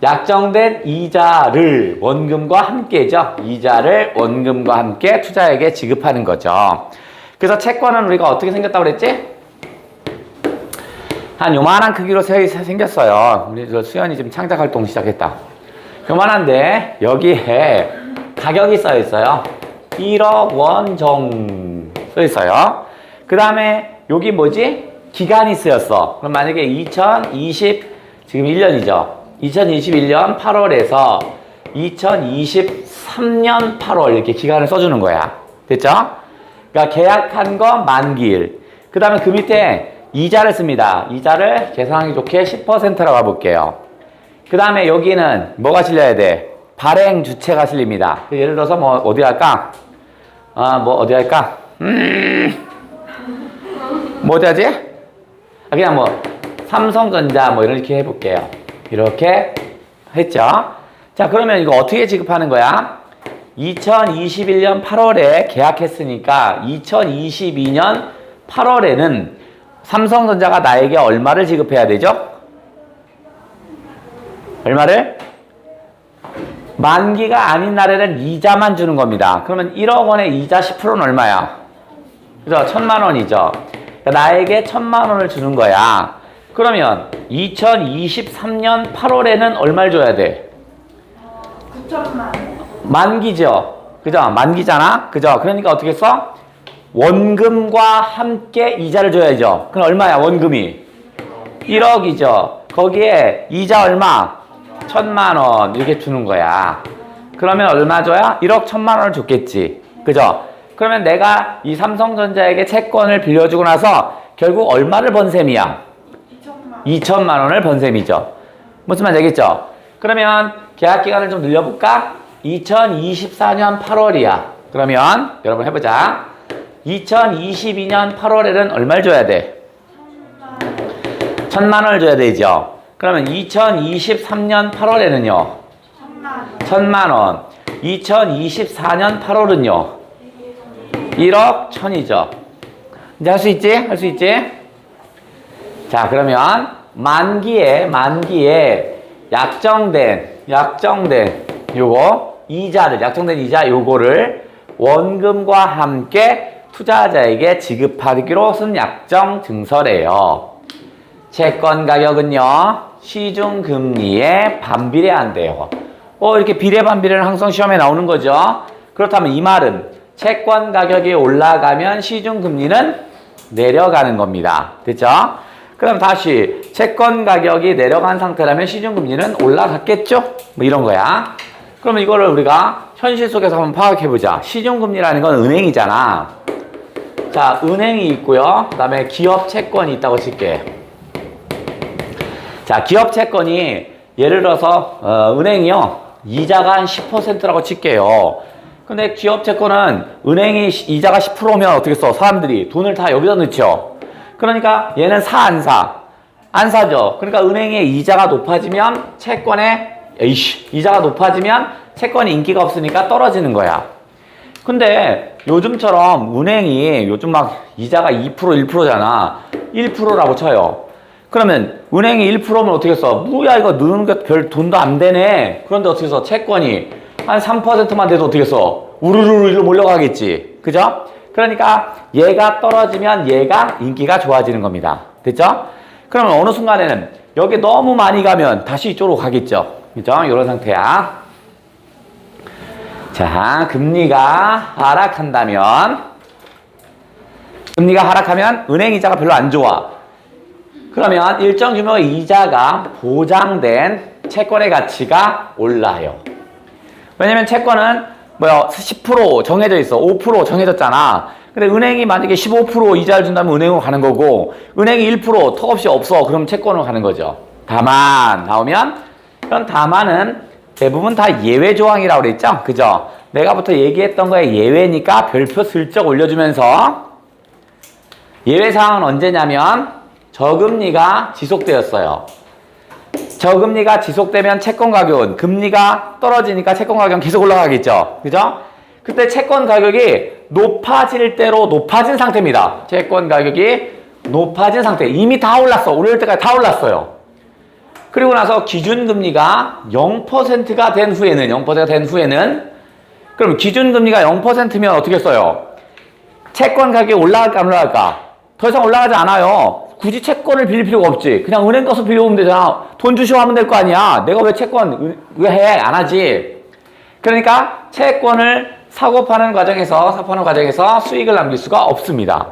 약정된 이자를 원금과 함께죠. 이자를 원금과 함께 투자에게 지급하는 거죠. 그래서 채권은 우리가 어떻게 생겼다고 그랬지? 한 요만한 크기로 생겼어요. 우리 수연이 지금 창작 활동 시작했다. 요만한데 여기에 가격이 써 있어요. 1억 원 정도 써 있어요. 그 다음에 여기 뭐지? 기간이 쓰였어. 그럼 만약에 2020 지금 1년이죠. 2021년 8월에서 2023년 8월 이렇게 기간을 써주는 거야. 됐죠? 그러니까 계약한 거 만기일. 그 다음에 그 밑에 이자를 씁니다. 이자를 계산하기 좋게 10%라고 가볼게요. 그 다음에 여기는 뭐가 실려야 돼? 발행 주체가 실립니다. 예를 들어서 뭐 어디 할까? 어디 할까? 뭐 어디 하지? 그냥 뭐 삼성전자 뭐 이렇게 해볼게요. 이렇게 했죠. 자, 그러면 이거 어떻게 지급하는 거야? 2021년 8월에 계약했으니까 2022년 8월에는 삼성전자가 나에게 얼마를 지급해야 되죠? 얼마를? 만기가 아닌 날에는 이자만 주는 겁니다. 그러면 1억 원의 이자 10%는 얼마야? 그죠? 1,000만 원이죠. 그러니까 나에게 1,000만 원을 주는 거야. 그러면 2023년 8월에는 얼마를 줘야 돼? 9천만 원. 만기죠. 그죠? 만기잖아. 그죠? 그러니까 어떻게 써? 원금과 함께 이자를 줘야죠. 그럼 얼마야, 원금이? 1억이죠. 거기에 이자 얼마? 1,000만 원. 이렇게 주는 거야. 그러면 얼마 줘야? 1억 1,000만 원을 줬겠지. 그죠? 그러면 내가 이 삼성전자에게 채권을 빌려주고 나서 결국 얼마를 번 셈이야? 2천만 원을 번 셈이죠. 무슨 말인지 알겠죠? 그러면 계약 기간을 좀 늘려볼까? 2024년 8월이야. 그러면 여러분 해보자. 2022년 8월에는 얼마를 줘야 돼? 1,000만 원을 줘야 되죠. 그러면 2023년 8월에는요? 1,000만 원. 2024년 8월은요? 1억 1,000이죠. 이제 할 수 있지? 할 수 있지? 자, 그러면 만기에 약정된 요거 이자를 약정된 이자 요거를 원금과 함께 투자자에게 지급하기로 쓴 약정 증서래요. 채권 가격은요 시중 금리에 반비례한대요. 이렇게 비례 반비례는 항상 시험에 나오는 거죠. 그렇다면 이 말은 채권 가격이 올라가면 시중 금리는 내려가는 겁니다. 됐죠? 그럼 다시 채권 가격이 내려간 상태라면 시중 금리는 올라갔겠죠? 뭐 이런 거야. 그러면 이거를 우리가 현실 속에서 한번 파악해 보자. 시중 금리라는 건 은행이잖아. 자, 은행이 있고요. 그다음에 기업 채권이 있다고 칠게. 자, 기업 채권이 예를 들어서 은행이요. 이자가 한 10%라고 칠게요. 근데 기업 채권은 은행이 이자가 10%면 어떻게 써? 사람들이 돈을 다 여기다 넣죠. 그러니까 얘는 사 안 사? 안 사죠. 그러니까 은행의 이자가 높아지면 이자가 높아지면 채권이 인기가 없으니까 떨어지는 거야. 근데 요즘처럼 은행이 요즘 막 이자가 2% 1%잖아. 1%라고 쳐요. 그러면 은행이 1%면 어떻게 써? 뭐야 이거 넣는 게 별 돈도 안 되네. 그런데 어떻게 써? 채권이 한 3%만 돼도 어떻게 써? 우르르르 몰려가겠지. 그죠? 그러니까 얘가 떨어지면 얘가 인기가 좋아지는 겁니다. 됐죠? 그러면 어느 순간에는 여기 너무 많이 가면 다시 이쪽으로 가겠죠. 그죠? 이런 상태야. 자, 금리가 하락하면 은행 이자가 별로 안 좋아. 그러면 일정 규모의 이자가 보장된 채권의 가치가 올라요. 왜냐면 채권은 10% 정해져 있어. 5% 정해졌잖아. 근데 은행이 만약에 15% 이자를 준다면 은행으로 가는 거고, 은행이 1% 턱없이 없어. 그럼 채권으로 가는 거죠. 다만 나오면, 그런 다만은 대부분 다 예외 조항이라고 그랬죠? 그죠? 내가부터 얘기했던 거에 예외니까 별표 슬쩍 올려주면서, 예외 사항은 언제냐면 저금리가 지속되었어요. 저금리가 지속되면 채권 가격은 금리가 떨어지니까 채권 가격은 계속 올라가겠죠. 그죠? 그때 채권 가격이 높아질 대로 높아진 상태입니다. 채권 가격이 높아진 상태. 이미 다 올랐어. 오를 때까지 다 올랐어요. 그리고 나서 기준금리가 0%가 된 후에는 그럼 기준금리가 0%면 어떻게 써요? 채권 가격이 올라갈까 안 올라갈까? 더 이상 올라가지 않아요. 굳이 채권을 빌릴 필요가 없지. 그냥 은행 가서 빌려오면 되잖아. 돈 주시오 하면 될 거 아니야. 내가 왜 채권 왜 해? 안 하지. 그러니까 채권을 사고 파는 과정에서 수익을 남길 수가 없습니다.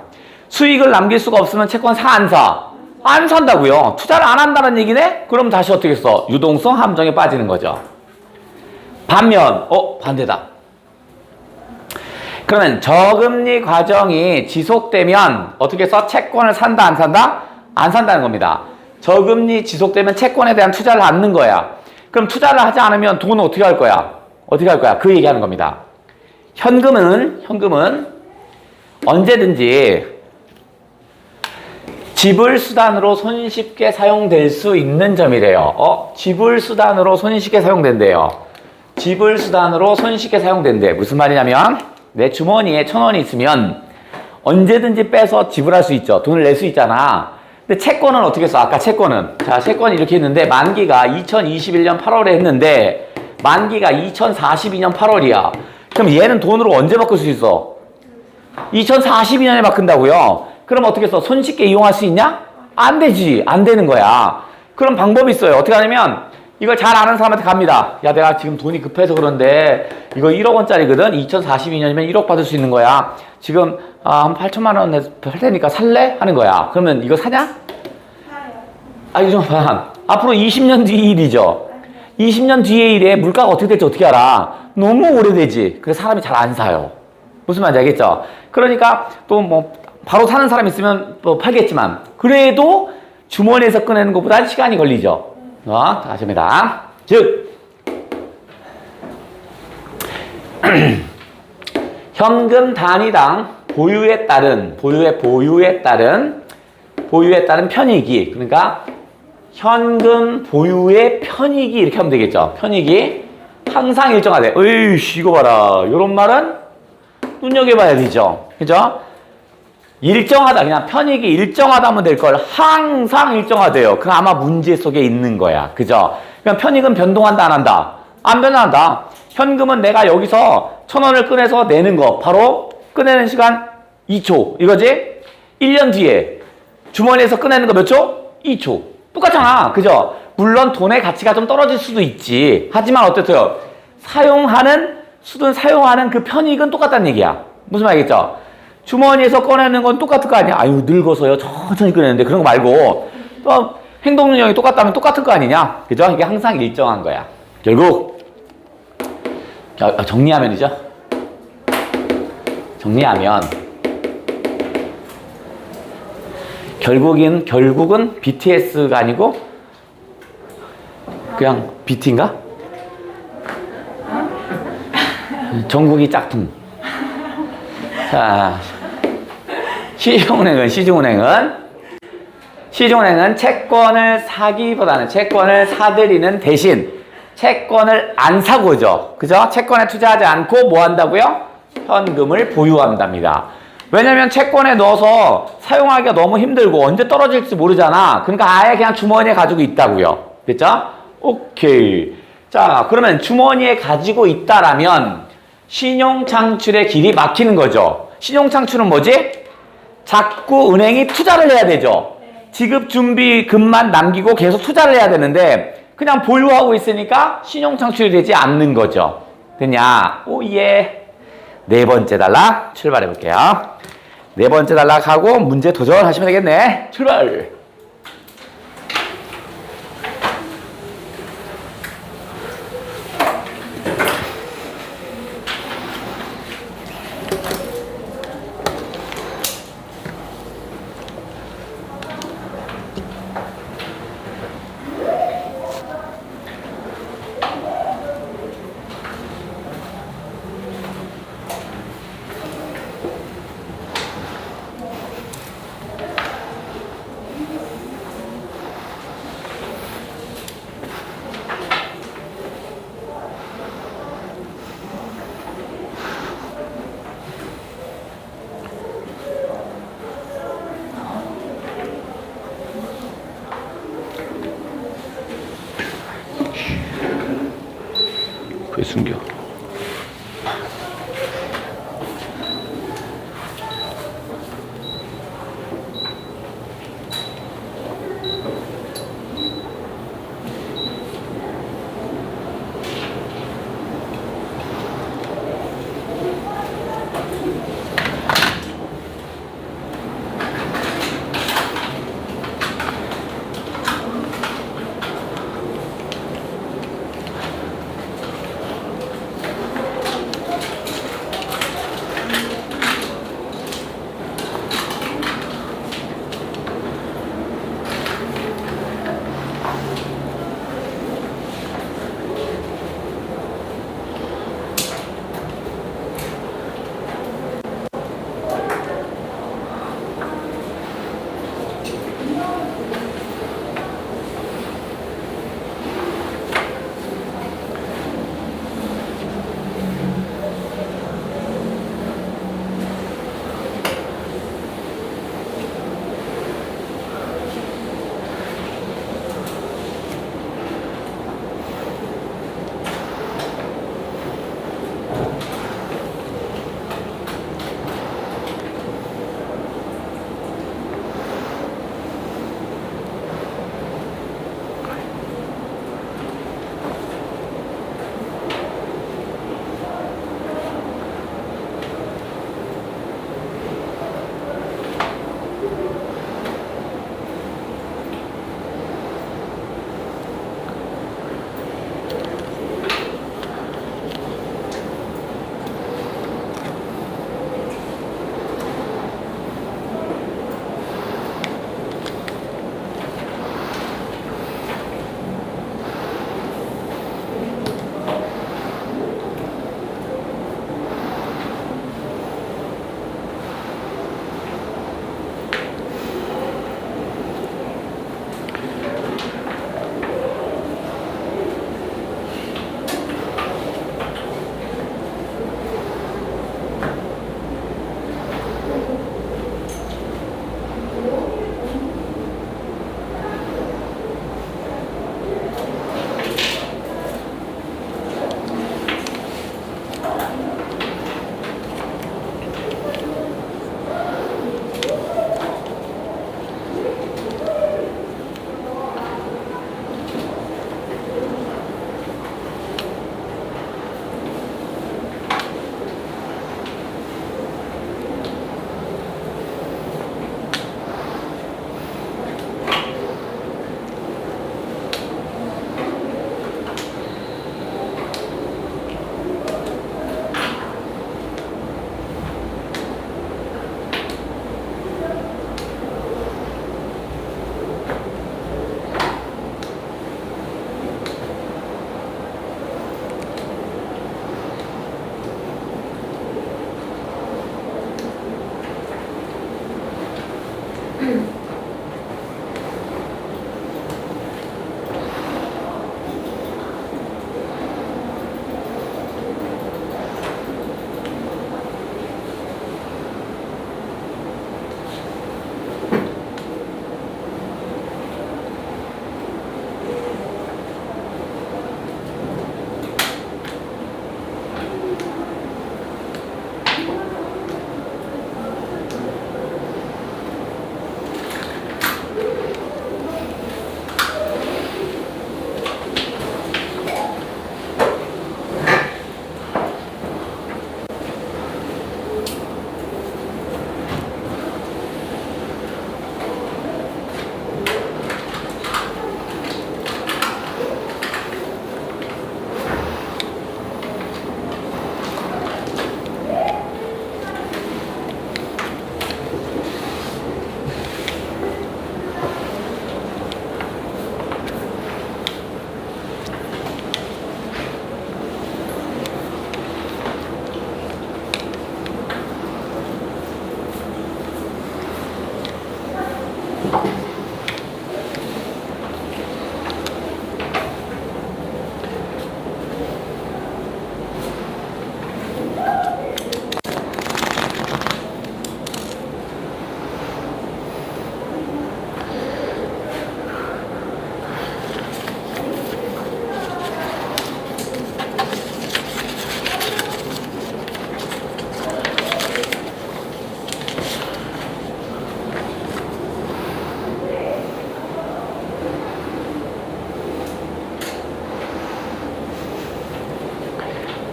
수익을 남길 수가 없으면 채권 사 안 사? 안 산다고요. 투자를 안 한다는 얘기네? 그럼 다시 어떻게 써? 유동성 함정에 빠지는 거죠. 반면 반대다. 그러면 저금리 과정이 지속되면 어떻게 써? 채권을 산다 안 산다? 안 산다는 겁니다. 저금리 지속되면 채권에 대한 투자를 않는 거야. 그럼 투자를 하지 않으면 돈은 어떻게 할 거야? 그 얘기하는 겁니다. 현금은 언제든지 지불 수단으로 손쉽게 사용될 수 있는 점이래요. 지불 수단으로 손쉽게 사용된대요. 지불 수단으로 손쉽게 사용된대. 무슨 말이냐면 내 주머니에 1,000원이 있으면 언제든지 빼서 지불할 수 있죠. 돈을 낼 수 있잖아. 근데 채권은 어떻게 써? 아까 채권은. 자, 채권이 이렇게 했는데 만기가 2021년 8월에 했는데 만기가 2042년 8월이야. 그럼 얘는 돈으로 언제 바꿀 수 있어? 2042년에 바꾼다고요? 그럼 어떻게 써? 손쉽게 이용할 수 있냐? 안 되지. 안 되는 거야. 그럼 방법이 있어요. 어떻게 하냐면 이걸 잘 아는 사람한테 갑니다. 야, 내가 지금 돈이 급해서 그런데 이거 1억 원짜리거든. 2042년이면 1억 받을 수 있는 거야. 지금 한 8천만 원 할 테니까 살래? 하는 거야. 그러면 이거 사냐? 사요. 이거 좀 봐. 앞으로 20년 뒤 일이죠. 20년 뒤의 일에 물가가 어떻게 될지 어떻게 알아? 너무 오래되지. 그래서 사람이 잘 안 사요. 무슨 말인지 알겠죠? 그러니까 또 바로 사는 사람 있으면 팔겠지만 그래도 주머니에서 꺼내는 것보다 시간이 걸리죠. 다시 합니다. 즉 현금 단위당 보유에 따른 편익이, 그러니까 현금 보유의 편익이 이렇게 하면 되겠죠. 편익이 항상 일정하대. 으이씨, 이거 봐라. 이런 말은 눈여겨봐야 되죠. 그죠? 일정하다. 그냥 편익이 일정하다 하면 될 걸 항상 일정하대요. 그럼 아마 문제 속에 있는 거야. 그죠? 그냥 편익은 변동한다, 안 한다? 안 변한다. 현금은 내가 여기서 1,000원을 꺼내서 내는 거. 바로 꺼내는 시간 2초. 이거지? 1년 뒤에 주머니에서 꺼내는 거 몇 초? 2초. 똑같잖아. 그죠? 물론 돈의 가치가 좀 떨어질 수도 있지. 하지만 어떻대요? 사용하는 그 편익은 똑같다는 얘기야. 무슨 말이겠죠? 주머니에서 꺼내는 건 똑같을 거 아니야? 아유, 늙어서요. 천천히 꺼내는데 그런 거 말고 또 행동 능력이 똑같다면 똑같을 거 아니냐? 그죠? 이게 항상 일정한 거야. 결국 정리하면이죠. 정리하면 결국은 BTS가 아니고 그냥 BT인가? 전국이 짝퉁. 자, 시중은행은 채권을 사기보다는 채권을 사들이는 대신 채권을 안 사고죠. 그죠? 채권에 투자하지 않고 뭐 한다고요? 현금을 보유한답니다. 왜냐면 채권에 넣어서 사용하기가 너무 힘들고 언제 떨어질지 모르잖아. 그러니까 아예 그냥 주머니에 가지고 있다고요. 됐죠? 오케이. 자, 그러면 주머니에 가지고 있다라면 신용창출의 길이 막히는 거죠. 신용창출은 뭐지? 자꾸 은행이 투자를 해야 되죠. 지급준비금만 남기고 계속 투자를 해야 되는데 그냥 보유하고 있으니까 신용창출이 되지 않는 거죠. 됐냐? 오예. 네 번째 단락 출발해 볼게요. 네 번째 단락하고 문제 도전하시면 되겠네. 출발! 왜 숨겨?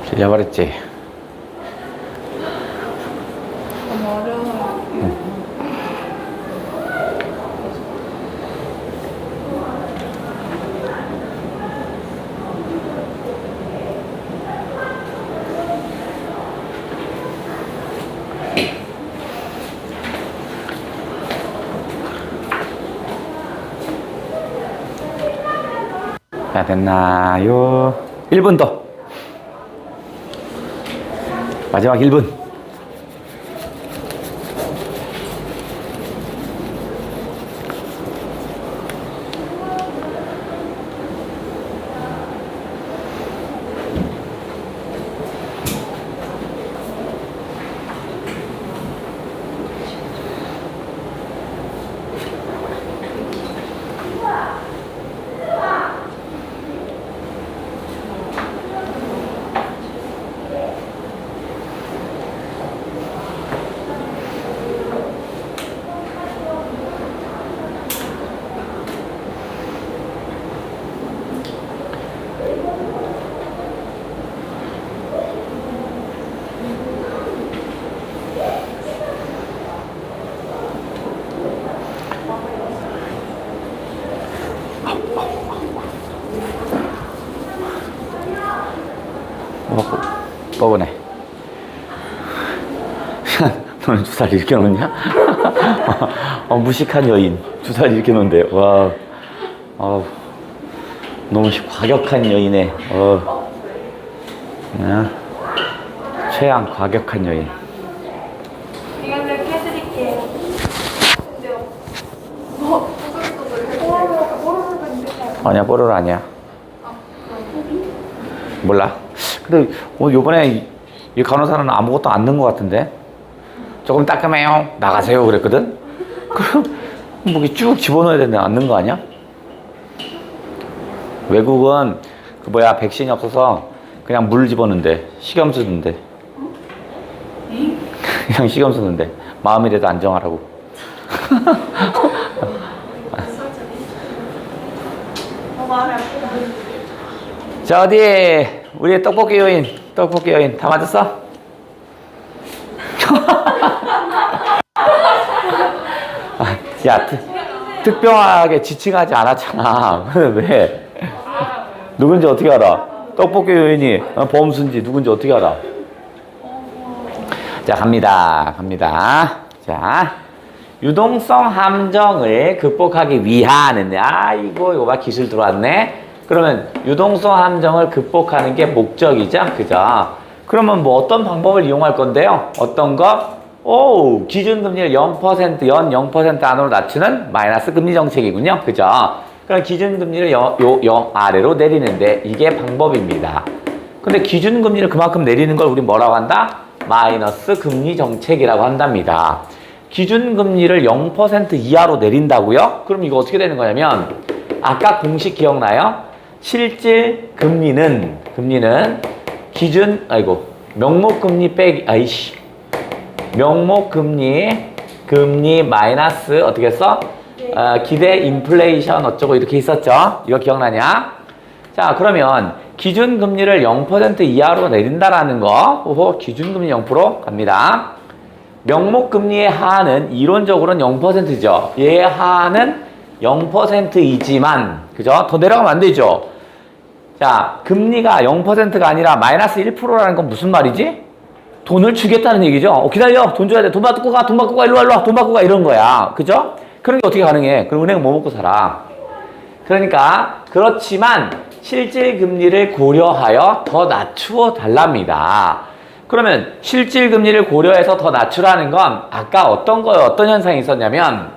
질려버렸지. 너무 어려워요. 자, 됐나요? 1분 더. 마지막 1분. 뻐근해. 너는 2살 이렇게 놓냐? 무식한 여인. 2살 이렇게 놓는데. 와. 너무 과격한 여인에. 최악 과격한 여인. 이건 이렇게 해드릴게요. 근데요. 뭐, 뽀로로가 아니야, 뽀로로 아니야. 몰라. 근데 요번에 이 간호사는 아무것도 안 넣은 것 같은데? 조금 따끔해요. 나가세요. 그랬거든? 그럼 뭐 쭉 집어넣어야 되는데 안 넣은 거 아니야? 외국은 백신이 없어서 그냥 물 집어넣는데. 식염수 넣는데. 그냥 식염수 넣는데. 마음이라도 안정하라고. 마음이 아프다. 자, 어디 우리 떡볶이 요인 다 맞았어? 야, 특별하게 지칭하지 않았잖아. 왜? 누군지 어떻게 알아? 떡볶이 요인이 범수인지 누군지 어떻게 알아? 자, 갑니다. 자, 유동성 함정을 극복하기 위한, 이거 봐, 기술 들어왔네. 그러면 유동성 함정을 극복하는 게 목적이죠, 그죠? 그러면 뭐 어떤 방법을 이용할 건데요? 어떤 거? 기준금리를 0%, 연 0% 안으로 낮추는 마이너스 금리 정책이군요, 그죠? 그럼 기준금리를 0 아래로 내리는데 이게 방법입니다. 근데 기준금리를 그만큼 내리는 걸 우리 뭐라고 한다? 마이너스 금리 정책이라고 한답니다. 기준금리를 0% 이하로 내린다고요? 그럼 이거 어떻게 되는 거냐면 아까 공식 기억나요? 실질 금리는 명목금리 빼기 금리 마이너스 어떻게 했어? 기대 인플레이션 어쩌고 이렇게 있었죠? 이거 기억나냐? 자, 그러면 기준금리를 0% 이하로 내린다라는 거, 기준금리 0% 갑니다. 명목금리의 하한은 이론적으로는 0%죠. 얘의 하한은 0%이지만, 그죠? 더 내려가면 안 되죠. 자, 금리가 0%가 아니라 마이너스 1%라는 건 무슨 말이지? 돈을 주겠다는 얘기죠. 기다려, 돈 줘야 돼. 돈 받고 가, 일로 와, 돈 받고 가, 이런 거야. 그죠? 그런 게 어떻게 가능해? 그럼 은행은 뭐 먹고 살아? 그러니까, 그렇지만, 실질 금리를 고려하여 더 낮추어 달랍니다. 그러면, 실질 금리를 고려해서 더 낮추라는 건, 아까 어떤 현상이 있었냐면,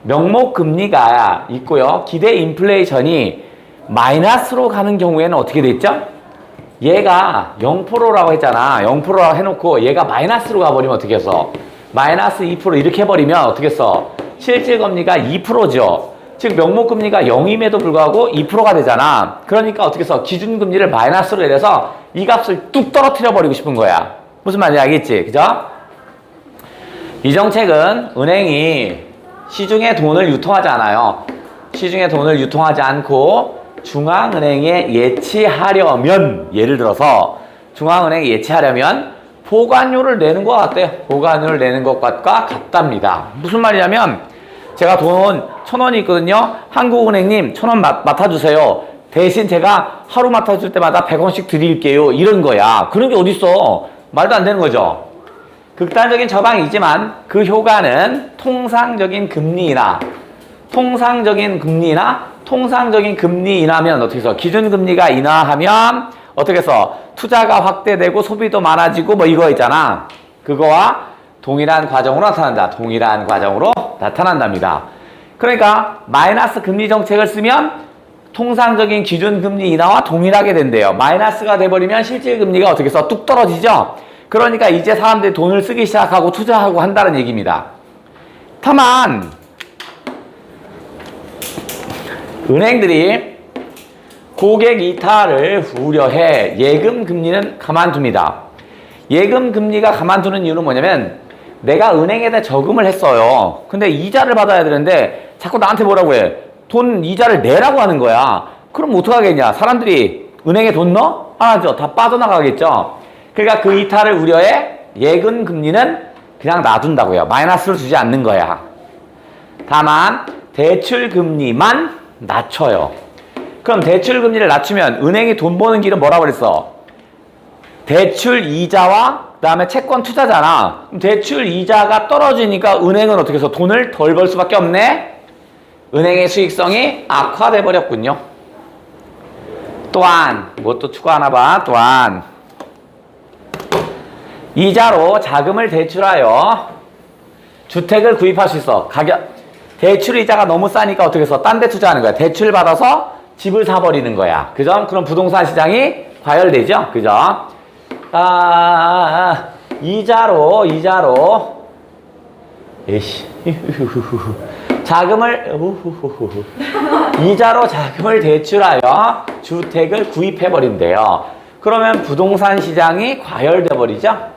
명목 금리가 있고요. 기대 인플레이션이 마이너스로 가는 경우에는 어떻게 됐죠? 얘가 0%라고 했잖아. 0%라고 해놓고 얘가 마이너스로 가버리면 어떻게 했어? 마이너스 2% 이렇게 해버리면 어떻게 했어? 실질금리가 2%죠. 즉 명목금리가 0임에도 불구하고 2%가 되잖아. 그러니까 어떻게 해서 기준금리를 마이너스로 내려서 이 값을 뚝 떨어뜨려 버리고 싶은 거야. 무슨 말인지 알겠지? 그죠? 이 정책은 은행이 시중에 돈을 유통하지 않아요. 시중에 돈을 유통하지 않고 중앙은행에 예치하려면, 예를 들어서 중앙은행이 예치하려면 보관료를 내는 것 같대요. 보관료를 내는 것과 같답니다. 무슨 말이냐면 제가 돈 1,000원이 있거든요. 한국은행님 1,000원 맡아주세요. 대신 제가 하루 맡아줄 때마다 100원씩 드릴게요. 이런 거야. 그런 게 어딨어. 말도 안 되는 거죠. 극단적인 처방이지만 그 효과는 통상적인 금리 인하면 어떻게 해서 기준금리가 인하하면 어떻게 해서 투자가 확대되고 소비도 많아지고 뭐 이거 있잖아. 그거와 동일한 과정으로 나타난답니다. 그러니까 마이너스 금리 정책을 쓰면 통상적인 기준금리 인하와 동일하게 된대요. 마이너스가 돼버리면 실질금리가 어떻게 해서 뚝 떨어지죠. 그러니까 이제 사람들이 돈을 쓰기 시작하고 투자하고 한다는 얘기입니다. 다만 은행들이 고객 이탈을 우려해 예금 금리는 가만둡니다. 예금 금리가 가만두는 이유는 뭐냐면 내가 은행에다 저금을 했어요. 근데 이자를 받아야 되는데 자꾸 나한테 뭐라고 해? 돈 이자를 내라고 하는 거야. 그럼 어떡하겠냐? 사람들이 은행에 돈 넣어? 안 하죠. 다 빠져나가겠죠. 그러니까 그 이탈을 우려해 예금 금리는 그냥 놔둔다고요. 마이너스를 주지 않는 거야. 다만 대출 금리만 낮춰요. 그럼 대출 금리를 낮추면 은행이 돈 버는 길은 뭐라고 그랬어? 대출 이자와 그다음에 채권 투자잖아. 그럼 대출 이자가 떨어지니까 은행은 어떻게 해서 돈을 덜 벌 수밖에 없네? 은행의 수익성이 악화돼 버렸군요. 또한 뭐 또 추가하나 봐. 또한 이자로 자금을 대출하여 주택을 구입할 수 있어. 대출 이자가 너무 싸니까 어떻게 해서 딴 데 투자하는 거야. 대출 받아서 집을 사버리는 거야. 그죠? 그럼 부동산 시장이 과열되죠? 그죠? 이자로 이자로 자금을 대출하여 주택을 구입해버린대요. 그러면 부동산 시장이 과열돼 버리죠?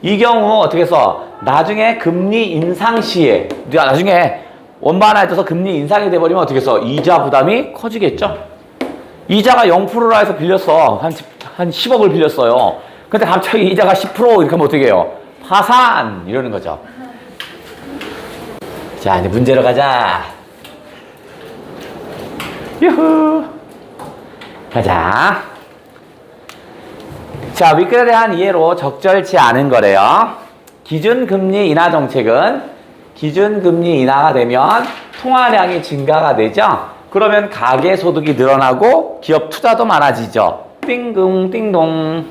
이 경우 어떻게 해서 나중에 금리 인상 시에 나중에 원반화에 떠서 금리 인상이 돼버리면 어떻게 해서 이자 부담이 커지겠죠? 이자가 0%라 해서 빌렸어. 한 10억을 빌렸어요. 근데 갑자기 이자가 10% 이렇게 하면 어떻게 해요? 파산! 이러는 거죠. 자, 이제 문제로 가자. 유후! 가자. 자, 윗글에 대한 이해로 적절치 않은 거래요. 기준금리 인하 정책은 기준금리 인하가 되면 통화량이 증가가 되죠. 그러면 가계소득이 늘어나고 기업 투자도 많아지죠. 띵동 띵동.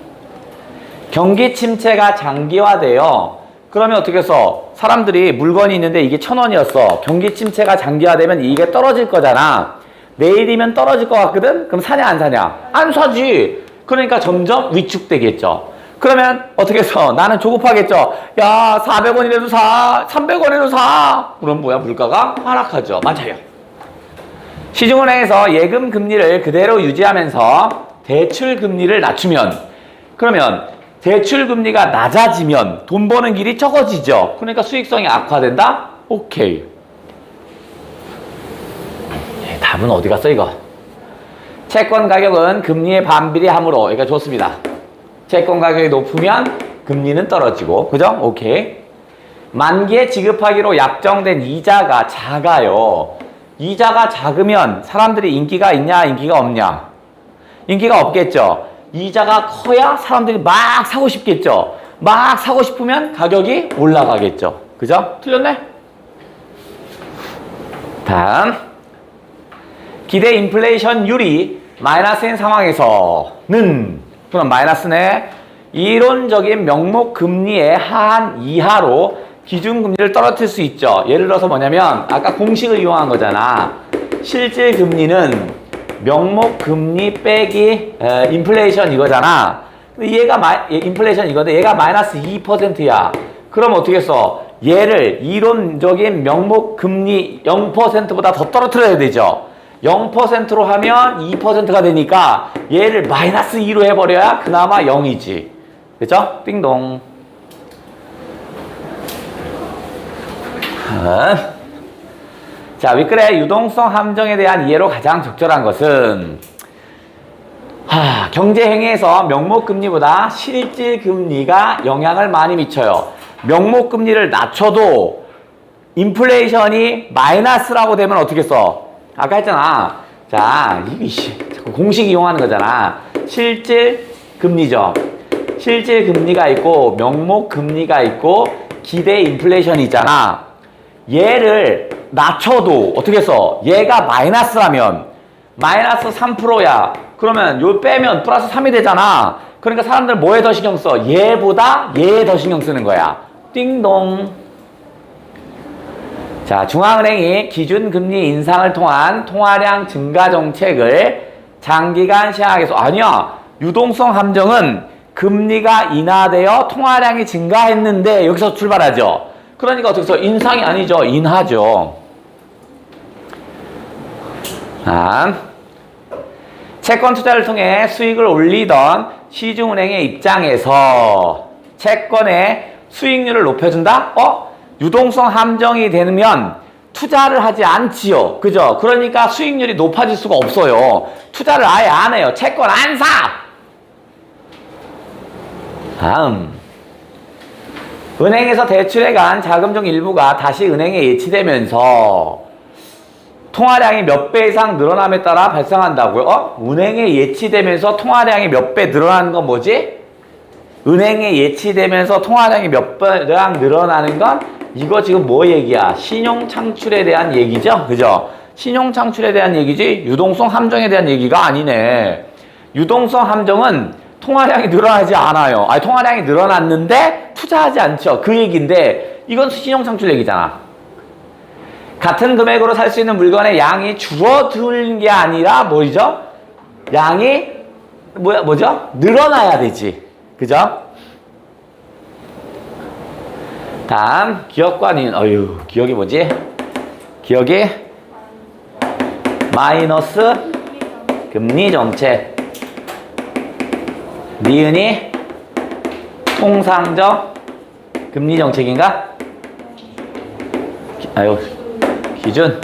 경기 침체가 장기화돼요. 그러면 어떻게 해서 사람들이 물건이 있는데 이게 1,000원이었어. 경기 침체가 장기화되면 이게 떨어질 거잖아. 내일이면 떨어질 것 같거든? 그럼 사냐 안 사냐? 안 사지. 그러니까 점점 위축되겠죠. 그러면 어떻게 해서 나는 조급하겠죠. 야 400원이라도 사. 300원이라도 사. 그럼 뭐야? 물가가 하락하죠. 맞아요. 시중은행에서 예금 금리를 그대로 유지하면서 대출 금리를 낮추면 그러면 대출 금리가 낮아지면 돈 버는 길이 적어지죠. 그러니까 수익성이 악화된다? 오케이. 답은 어디 갔어 이거? 채권 가격은 금리에 반비례하므로 그러니까 좋습니다. 채권 가격이 높으면 금리는 떨어지고 그죠? 오케이. 만기에 지급하기로 약정된 이자가 작아요. 이자가 작으면 사람들이 인기가 있냐 인기가 없냐? 인기가 없겠죠. 이자가 커야 사람들이 막 사고 싶겠죠. 막 사고 싶으면 가격이 올라가겠죠. 그죠? 틀렸네? 다음. 기대 인플레이션율이 마이너스인 상황에서는 그럼 마이너스네. 이론적인 명목 금리의 하한 이하로 기준금리를 떨어뜨릴 수 있죠. 예를 들어서 뭐냐면 아까 공식을 이용한 거잖아. 실질 금리는 명목 금리 빼기 인플레이션 이거잖아. 근데 얘가 인플레이션 이건데 얘가 마이너스 2%야. 그럼 어떻게 했어? 얘를 이론적인 명목 금리 0%보다 더 떨어뜨려야 되죠. 0%로 하면 2%가 되니까 얘를 마이너스 2로 해버려야 그나마 0이지. 그죠? 띵동. 자, 윗글의 유동성 함정에 대한 이해로 가장 적절한 것은 경제행위에서 명목금리보다 실질금리가 영향을 많이 미쳐요. 명목금리를 낮춰도 인플레이션이 마이너스라고 되면 어떻게 써? 아까 했잖아. 자, 자꾸 공식 이용하는 거잖아. 실질금리죠. 실질금리가 있고 명목금리가 있고 기대 인플레이션이 있잖아. 얘를 낮춰도 어떻게 써? 얘가 마이너스라면 마이너스 3%야. 그러면 요 빼면 플러스 3이 되잖아. 그러니까 사람들 뭐에 더 신경 써? 얘보다 얘에 더 신경 쓰는 거야. 띵동. 자, 중앙은행이 기준금리 인상을 통한 통화량 증가 정책을 장기간 시행하겠어. 아니야. 유동성 함정은 금리가 인하되어 통화량이 증가했는데 여기서 출발하죠. 그러니까 어떻게 써? 인상이 아니죠. 인하죠. 채권 투자를 통해 수익을 올리던 시중은행의 입장에서 채권의 수익률을 높여준다? 유동성 함정이 되면 투자를 하지 않지요. 그죠? 그러니까 수익률이 높아질 수가 없어요. 투자를 아예 안 해요. 채권 안 사! 다음. 은행에서 대출에 간 자금 중 일부가 다시 은행에 예치되면서 통화량이 몇 배 이상 늘어남에 따라 발생한다고요? 은행에 예치되면서 통화량이 몇 배 늘어나는 건 뭐지? 은행에 예치되면서 통화량이 몇 배 이상 늘어나는 건 이거 지금 뭐 얘기야? 신용 창출에 대한 얘기죠? 그죠? 신용 창출에 대한 얘기지 유동성 함정에 대한 얘기가 아니네. 유동성 함정은 통화량이 늘어나지 않아요. 아니, 통화량이 늘어났는데 투자하지 않죠. 그 얘기인데 이건 신용 창출 얘기잖아. 같은 금액으로 살 수 있는 물건의 양이 줄어드는 게 아니라 뭐죠? 양이 뭐죠? 늘어나야 되지. 그죠? 다음 기업과 기억이 뭐지? 기억이 마이너스 금리 정책. 니은이 통상적 금리 정책인가? 기준.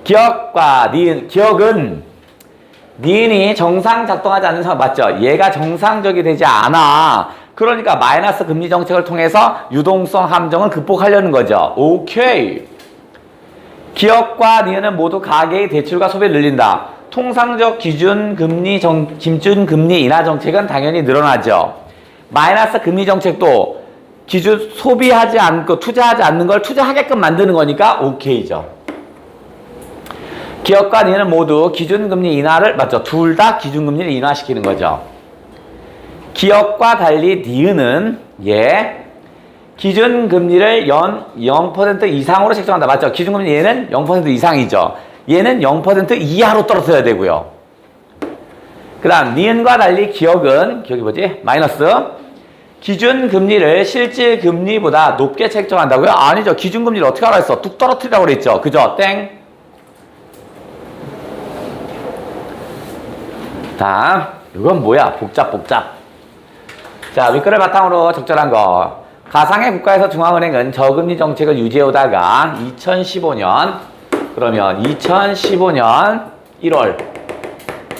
기억과 니은. 기억은 니은이 정상 작동하지 않는 상황 맞죠? 얘가 정상적이 되지 않아. 그러니까 마이너스 금리 정책을 통해서 유동성 함정을 극복하려는 거죠. 오케이. 기업과 니은은 모두 가계의 대출과 소비를 늘린다. 통상적 기준금리 인하 정책은 당연히 늘어나죠. 마이너스 금리 정책도 기준 소비하지 않고 투자하지 않는 걸 투자하게끔 만드는 거니까 오케이죠. 기업과 니은은 모두 기준금리 인하를 맞죠? 둘 다 기준금리를 인하시키는 거죠. 기업과 달리 니은은 기준금리를 0% 이상으로 책정한다. 맞죠? 기준금리 얘는 0% 이상이죠. 얘는 0% 이하로 떨어져야 되고요. 그 다음 니은과 달리 기억이 뭐지? 마이너스 기준금리를 실질금리보다 높게 책정한다고요? 아니죠. 기준금리를 어떻게 알아 했어? 뚝 떨어뜨리라고 그랬죠. 그죠? 땡. 다음 이건 뭐야? 복잡. 자, 윗글을 바탕으로 적절한 거. 가상의 국가에서 중앙은행은 저금리 정책을 유지해오다가 2015년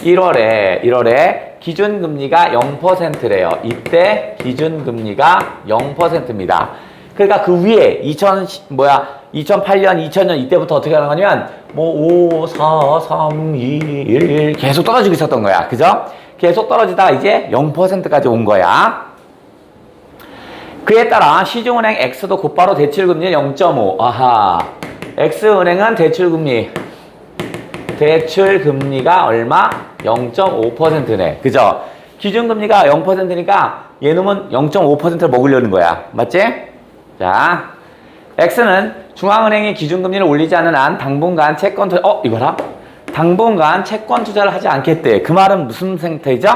1월에 기준금리가 0%래요. 이때 기준금리가 0%입니다. 그러니까 그 위에 2008년, 2000년 이때부터 어떻게 하는 거냐면 5, 4, 3, 2, 1 계속 떨어지고 있었던 거야. 그죠? 계속 떨어지다가 이제 0%까지 온 거야. 그에 따라 시중은행 X도 곧바로 대출금리 0.5. 아하. X은행은 대출금리가 얼마? 0.5%네. 그죠? 기준금리가 0%니까 얘놈은 0.5%를 먹으려는 거야. 맞지? 자, X는 중앙은행이 기준금리를 올리지 않는 한 당분간 채권 투자, 이거라? 당분간 채권 투자를 하지 않겠대. 그 말은 무슨 상태죠?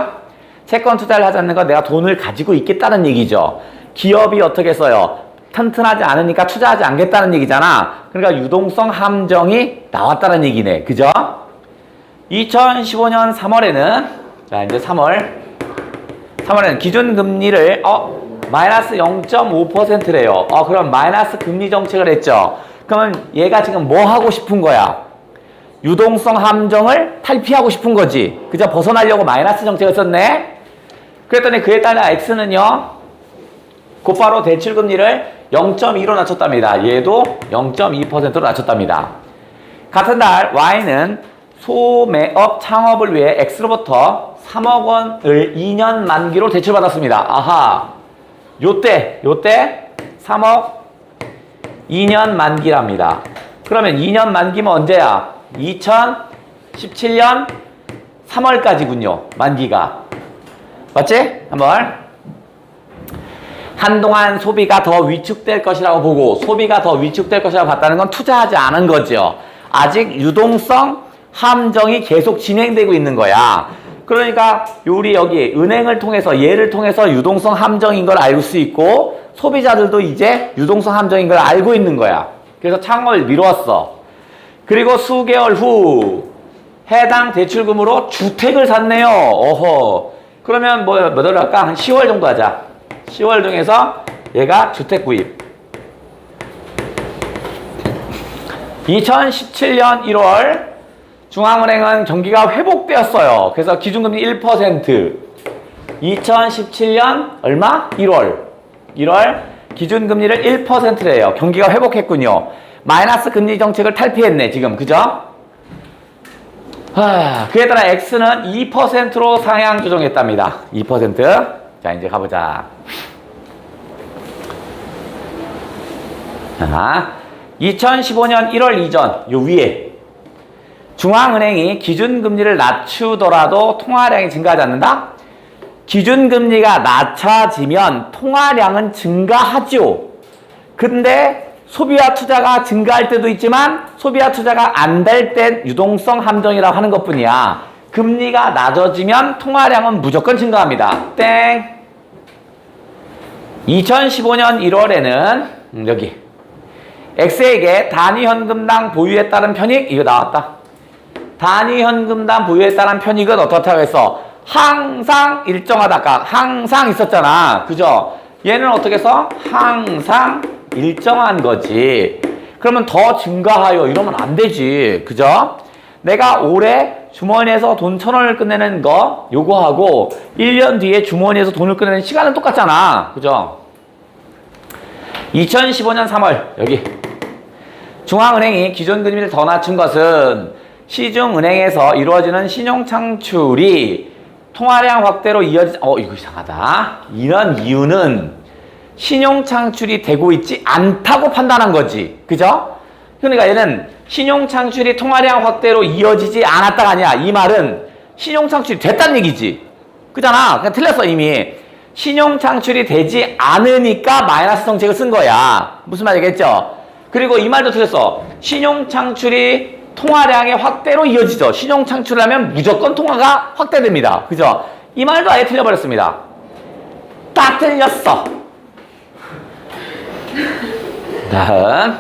채권 투자를 하지 않는 건 내가 돈을 가지고 있겠다는 얘기죠. 기업이 어떻게 써요? 튼튼하지 않으니까 투자하지 않겠다는 얘기잖아. 그러니까 유동성 함정이 나왔다는 얘기네. 그죠? 2015년 3월에는 자, 이제 3월에는 기준금리를 마이너스 0.5%래요. 그럼 마이너스 금리 정책을 했죠. 그러면 얘가 지금 뭐 하고 싶은 거야? 유동성 함정을 탈피하고 싶은 거지. 그죠? 벗어나려고 마이너스 정책을 썼네. 그랬더니 그에 따라 X는요. 곧바로 대출금리를 0.2로 낮췄답니다. 얘도 0.2%로 낮췄답니다. 같은 달 Y는 소매업 창업을 위해 X로부터 3억 원을 2년 만기로 대출받았습니다. 아하. 요때 3억 2년 만기랍니다. 그러면 2년 만기면 언제야? 2017년 3월까지군요. 만기가. 맞지? 한번. 한동안 소비가 더 위축될 것이라고 보고 소비가 더 위축될 것이라고 봤다는 건 투자하지 않은 거죠. 아직 유동성 함정이 계속 진행되고 있는 거야. 그러니까 우리 여기 은행을 통해서 얘를 통해서 유동성 함정인 걸 알 수 있고 소비자들도 이제 유동성 함정인 걸 알고 있는 거야. 그래서 창업을 미뤘어. 그리고 수개월 후 해당 대출금으로 주택을 샀네요. 어허. 그러면 뭐 몇 월 할까? 한 10월 정도 하자. 10월 중에서 얘가 주택 구입. 2017년 1월 중앙은행은 경기가 회복되었어요. 그래서 기준금리 1%. 2017년 얼마? 1월 기준금리를 1%래요. 경기가 회복했군요. 마이너스 금리 정책을 탈피했네 지금. 그죠? 그에 따라 X는 2%로 상향 조정했답니다. 2%. 자, 이제 가보자. 자, 2015년 1월 이전 요 위에 중앙은행이 기준금리를 낮추더라도 통화량이 증가하지 않는다? 기준금리가 낮춰지면 통화량은 증가하죠. 근데 소비와 투자가 증가할 때도 있지만 소비와 투자가 안 될 땐 유동성 함정이라고 하는 것뿐이야. 금리가 낮아지면 통화량은 무조건 증가합니다. 땡. 2015년 1월에는 여기 X에게 단위현금당 보유에 따른 편익 이거 나왔다. 단위현금당 보유에 따른 편익은 어떻다고 했어? 항상 일정하다. 아까 항상 있었잖아. 그죠? 얘는 어떻게 해서? 항상 일정한 거지. 그러면 더 증가하여 이러면 안 되지. 그죠? 내가 올해 주머니에서 돈 1,000원을 꺼내는 거 요거하고 1년 뒤에 주머니에서 돈을 꺼내는 시간은 똑같잖아. 그죠? 2015년 3월 여기 중앙은행이 기준금리를 더 낮춘 것은 시중은행에서 이루어지는 신용창출이 통화량 확대로 이어지 이거 이상하다. 이런 이유는 신용창출이 되고 있지 않다고 판단한 거지. 그죠? 그러니까 얘는 신용창출이 통화량 확대로 이어지지 않았다가 아니야. 이 말은 신용창출이 됐다는 얘기지. 그잖아. 그냥 틀렸어 이미. 신용창출이 되지 않으니까 마이너스 정책을 쓴 거야. 무슨 말이겠죠? 그리고 이 말도 틀렸어. 신용창출이 통화량의 확대로 이어지죠. 신용창출을 하면 무조건 통화가 확대됩니다. 그죠? 이 말도 아예 틀려버렸습니다. 다 틀렸어. 다음.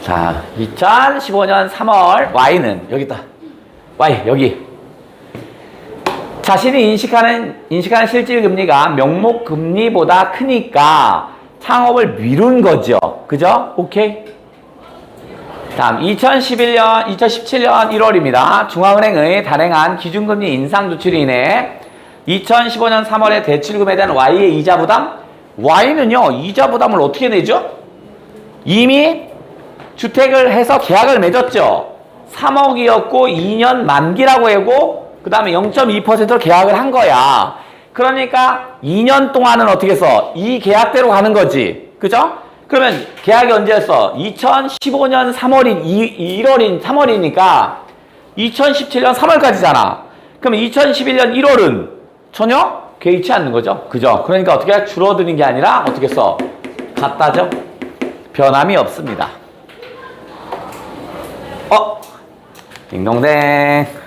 자, 2015년 3월 Y는 여기 있다. Y 여기. 자신이 인식하는 실질금리가 명목금리보다 크니까 창업을 미룬 거죠. 그죠? 오케이? 다음 2017년 1월입니다. 중앙은행의 단행한 기준금리 인상 조치로 인해 2015년 3월에 대출금에 대한 Y의 이자 부담? Y는요. 이자 부담을 어떻게 내죠? 이미 주택을 해서 계약을 맺었죠. 3억이었고 2년 만기라고 하고 그 다음에 0.2%로 계약을 한 거야. 그러니까 2년 동안은 어떻게 해서 이 계약대로 가는 거지. 그죠? 그러면 계약이 언제였어? 2015년 3월이니까 2017년 3월까지잖아. 그럼 2011년 1월은 전혀 개의치 않는 거죠. 그죠? 그러니까 어떻게 줄어드는 게 아니라 어떻게 써? 같다죠? 변함이 없습니다. 딩동댕.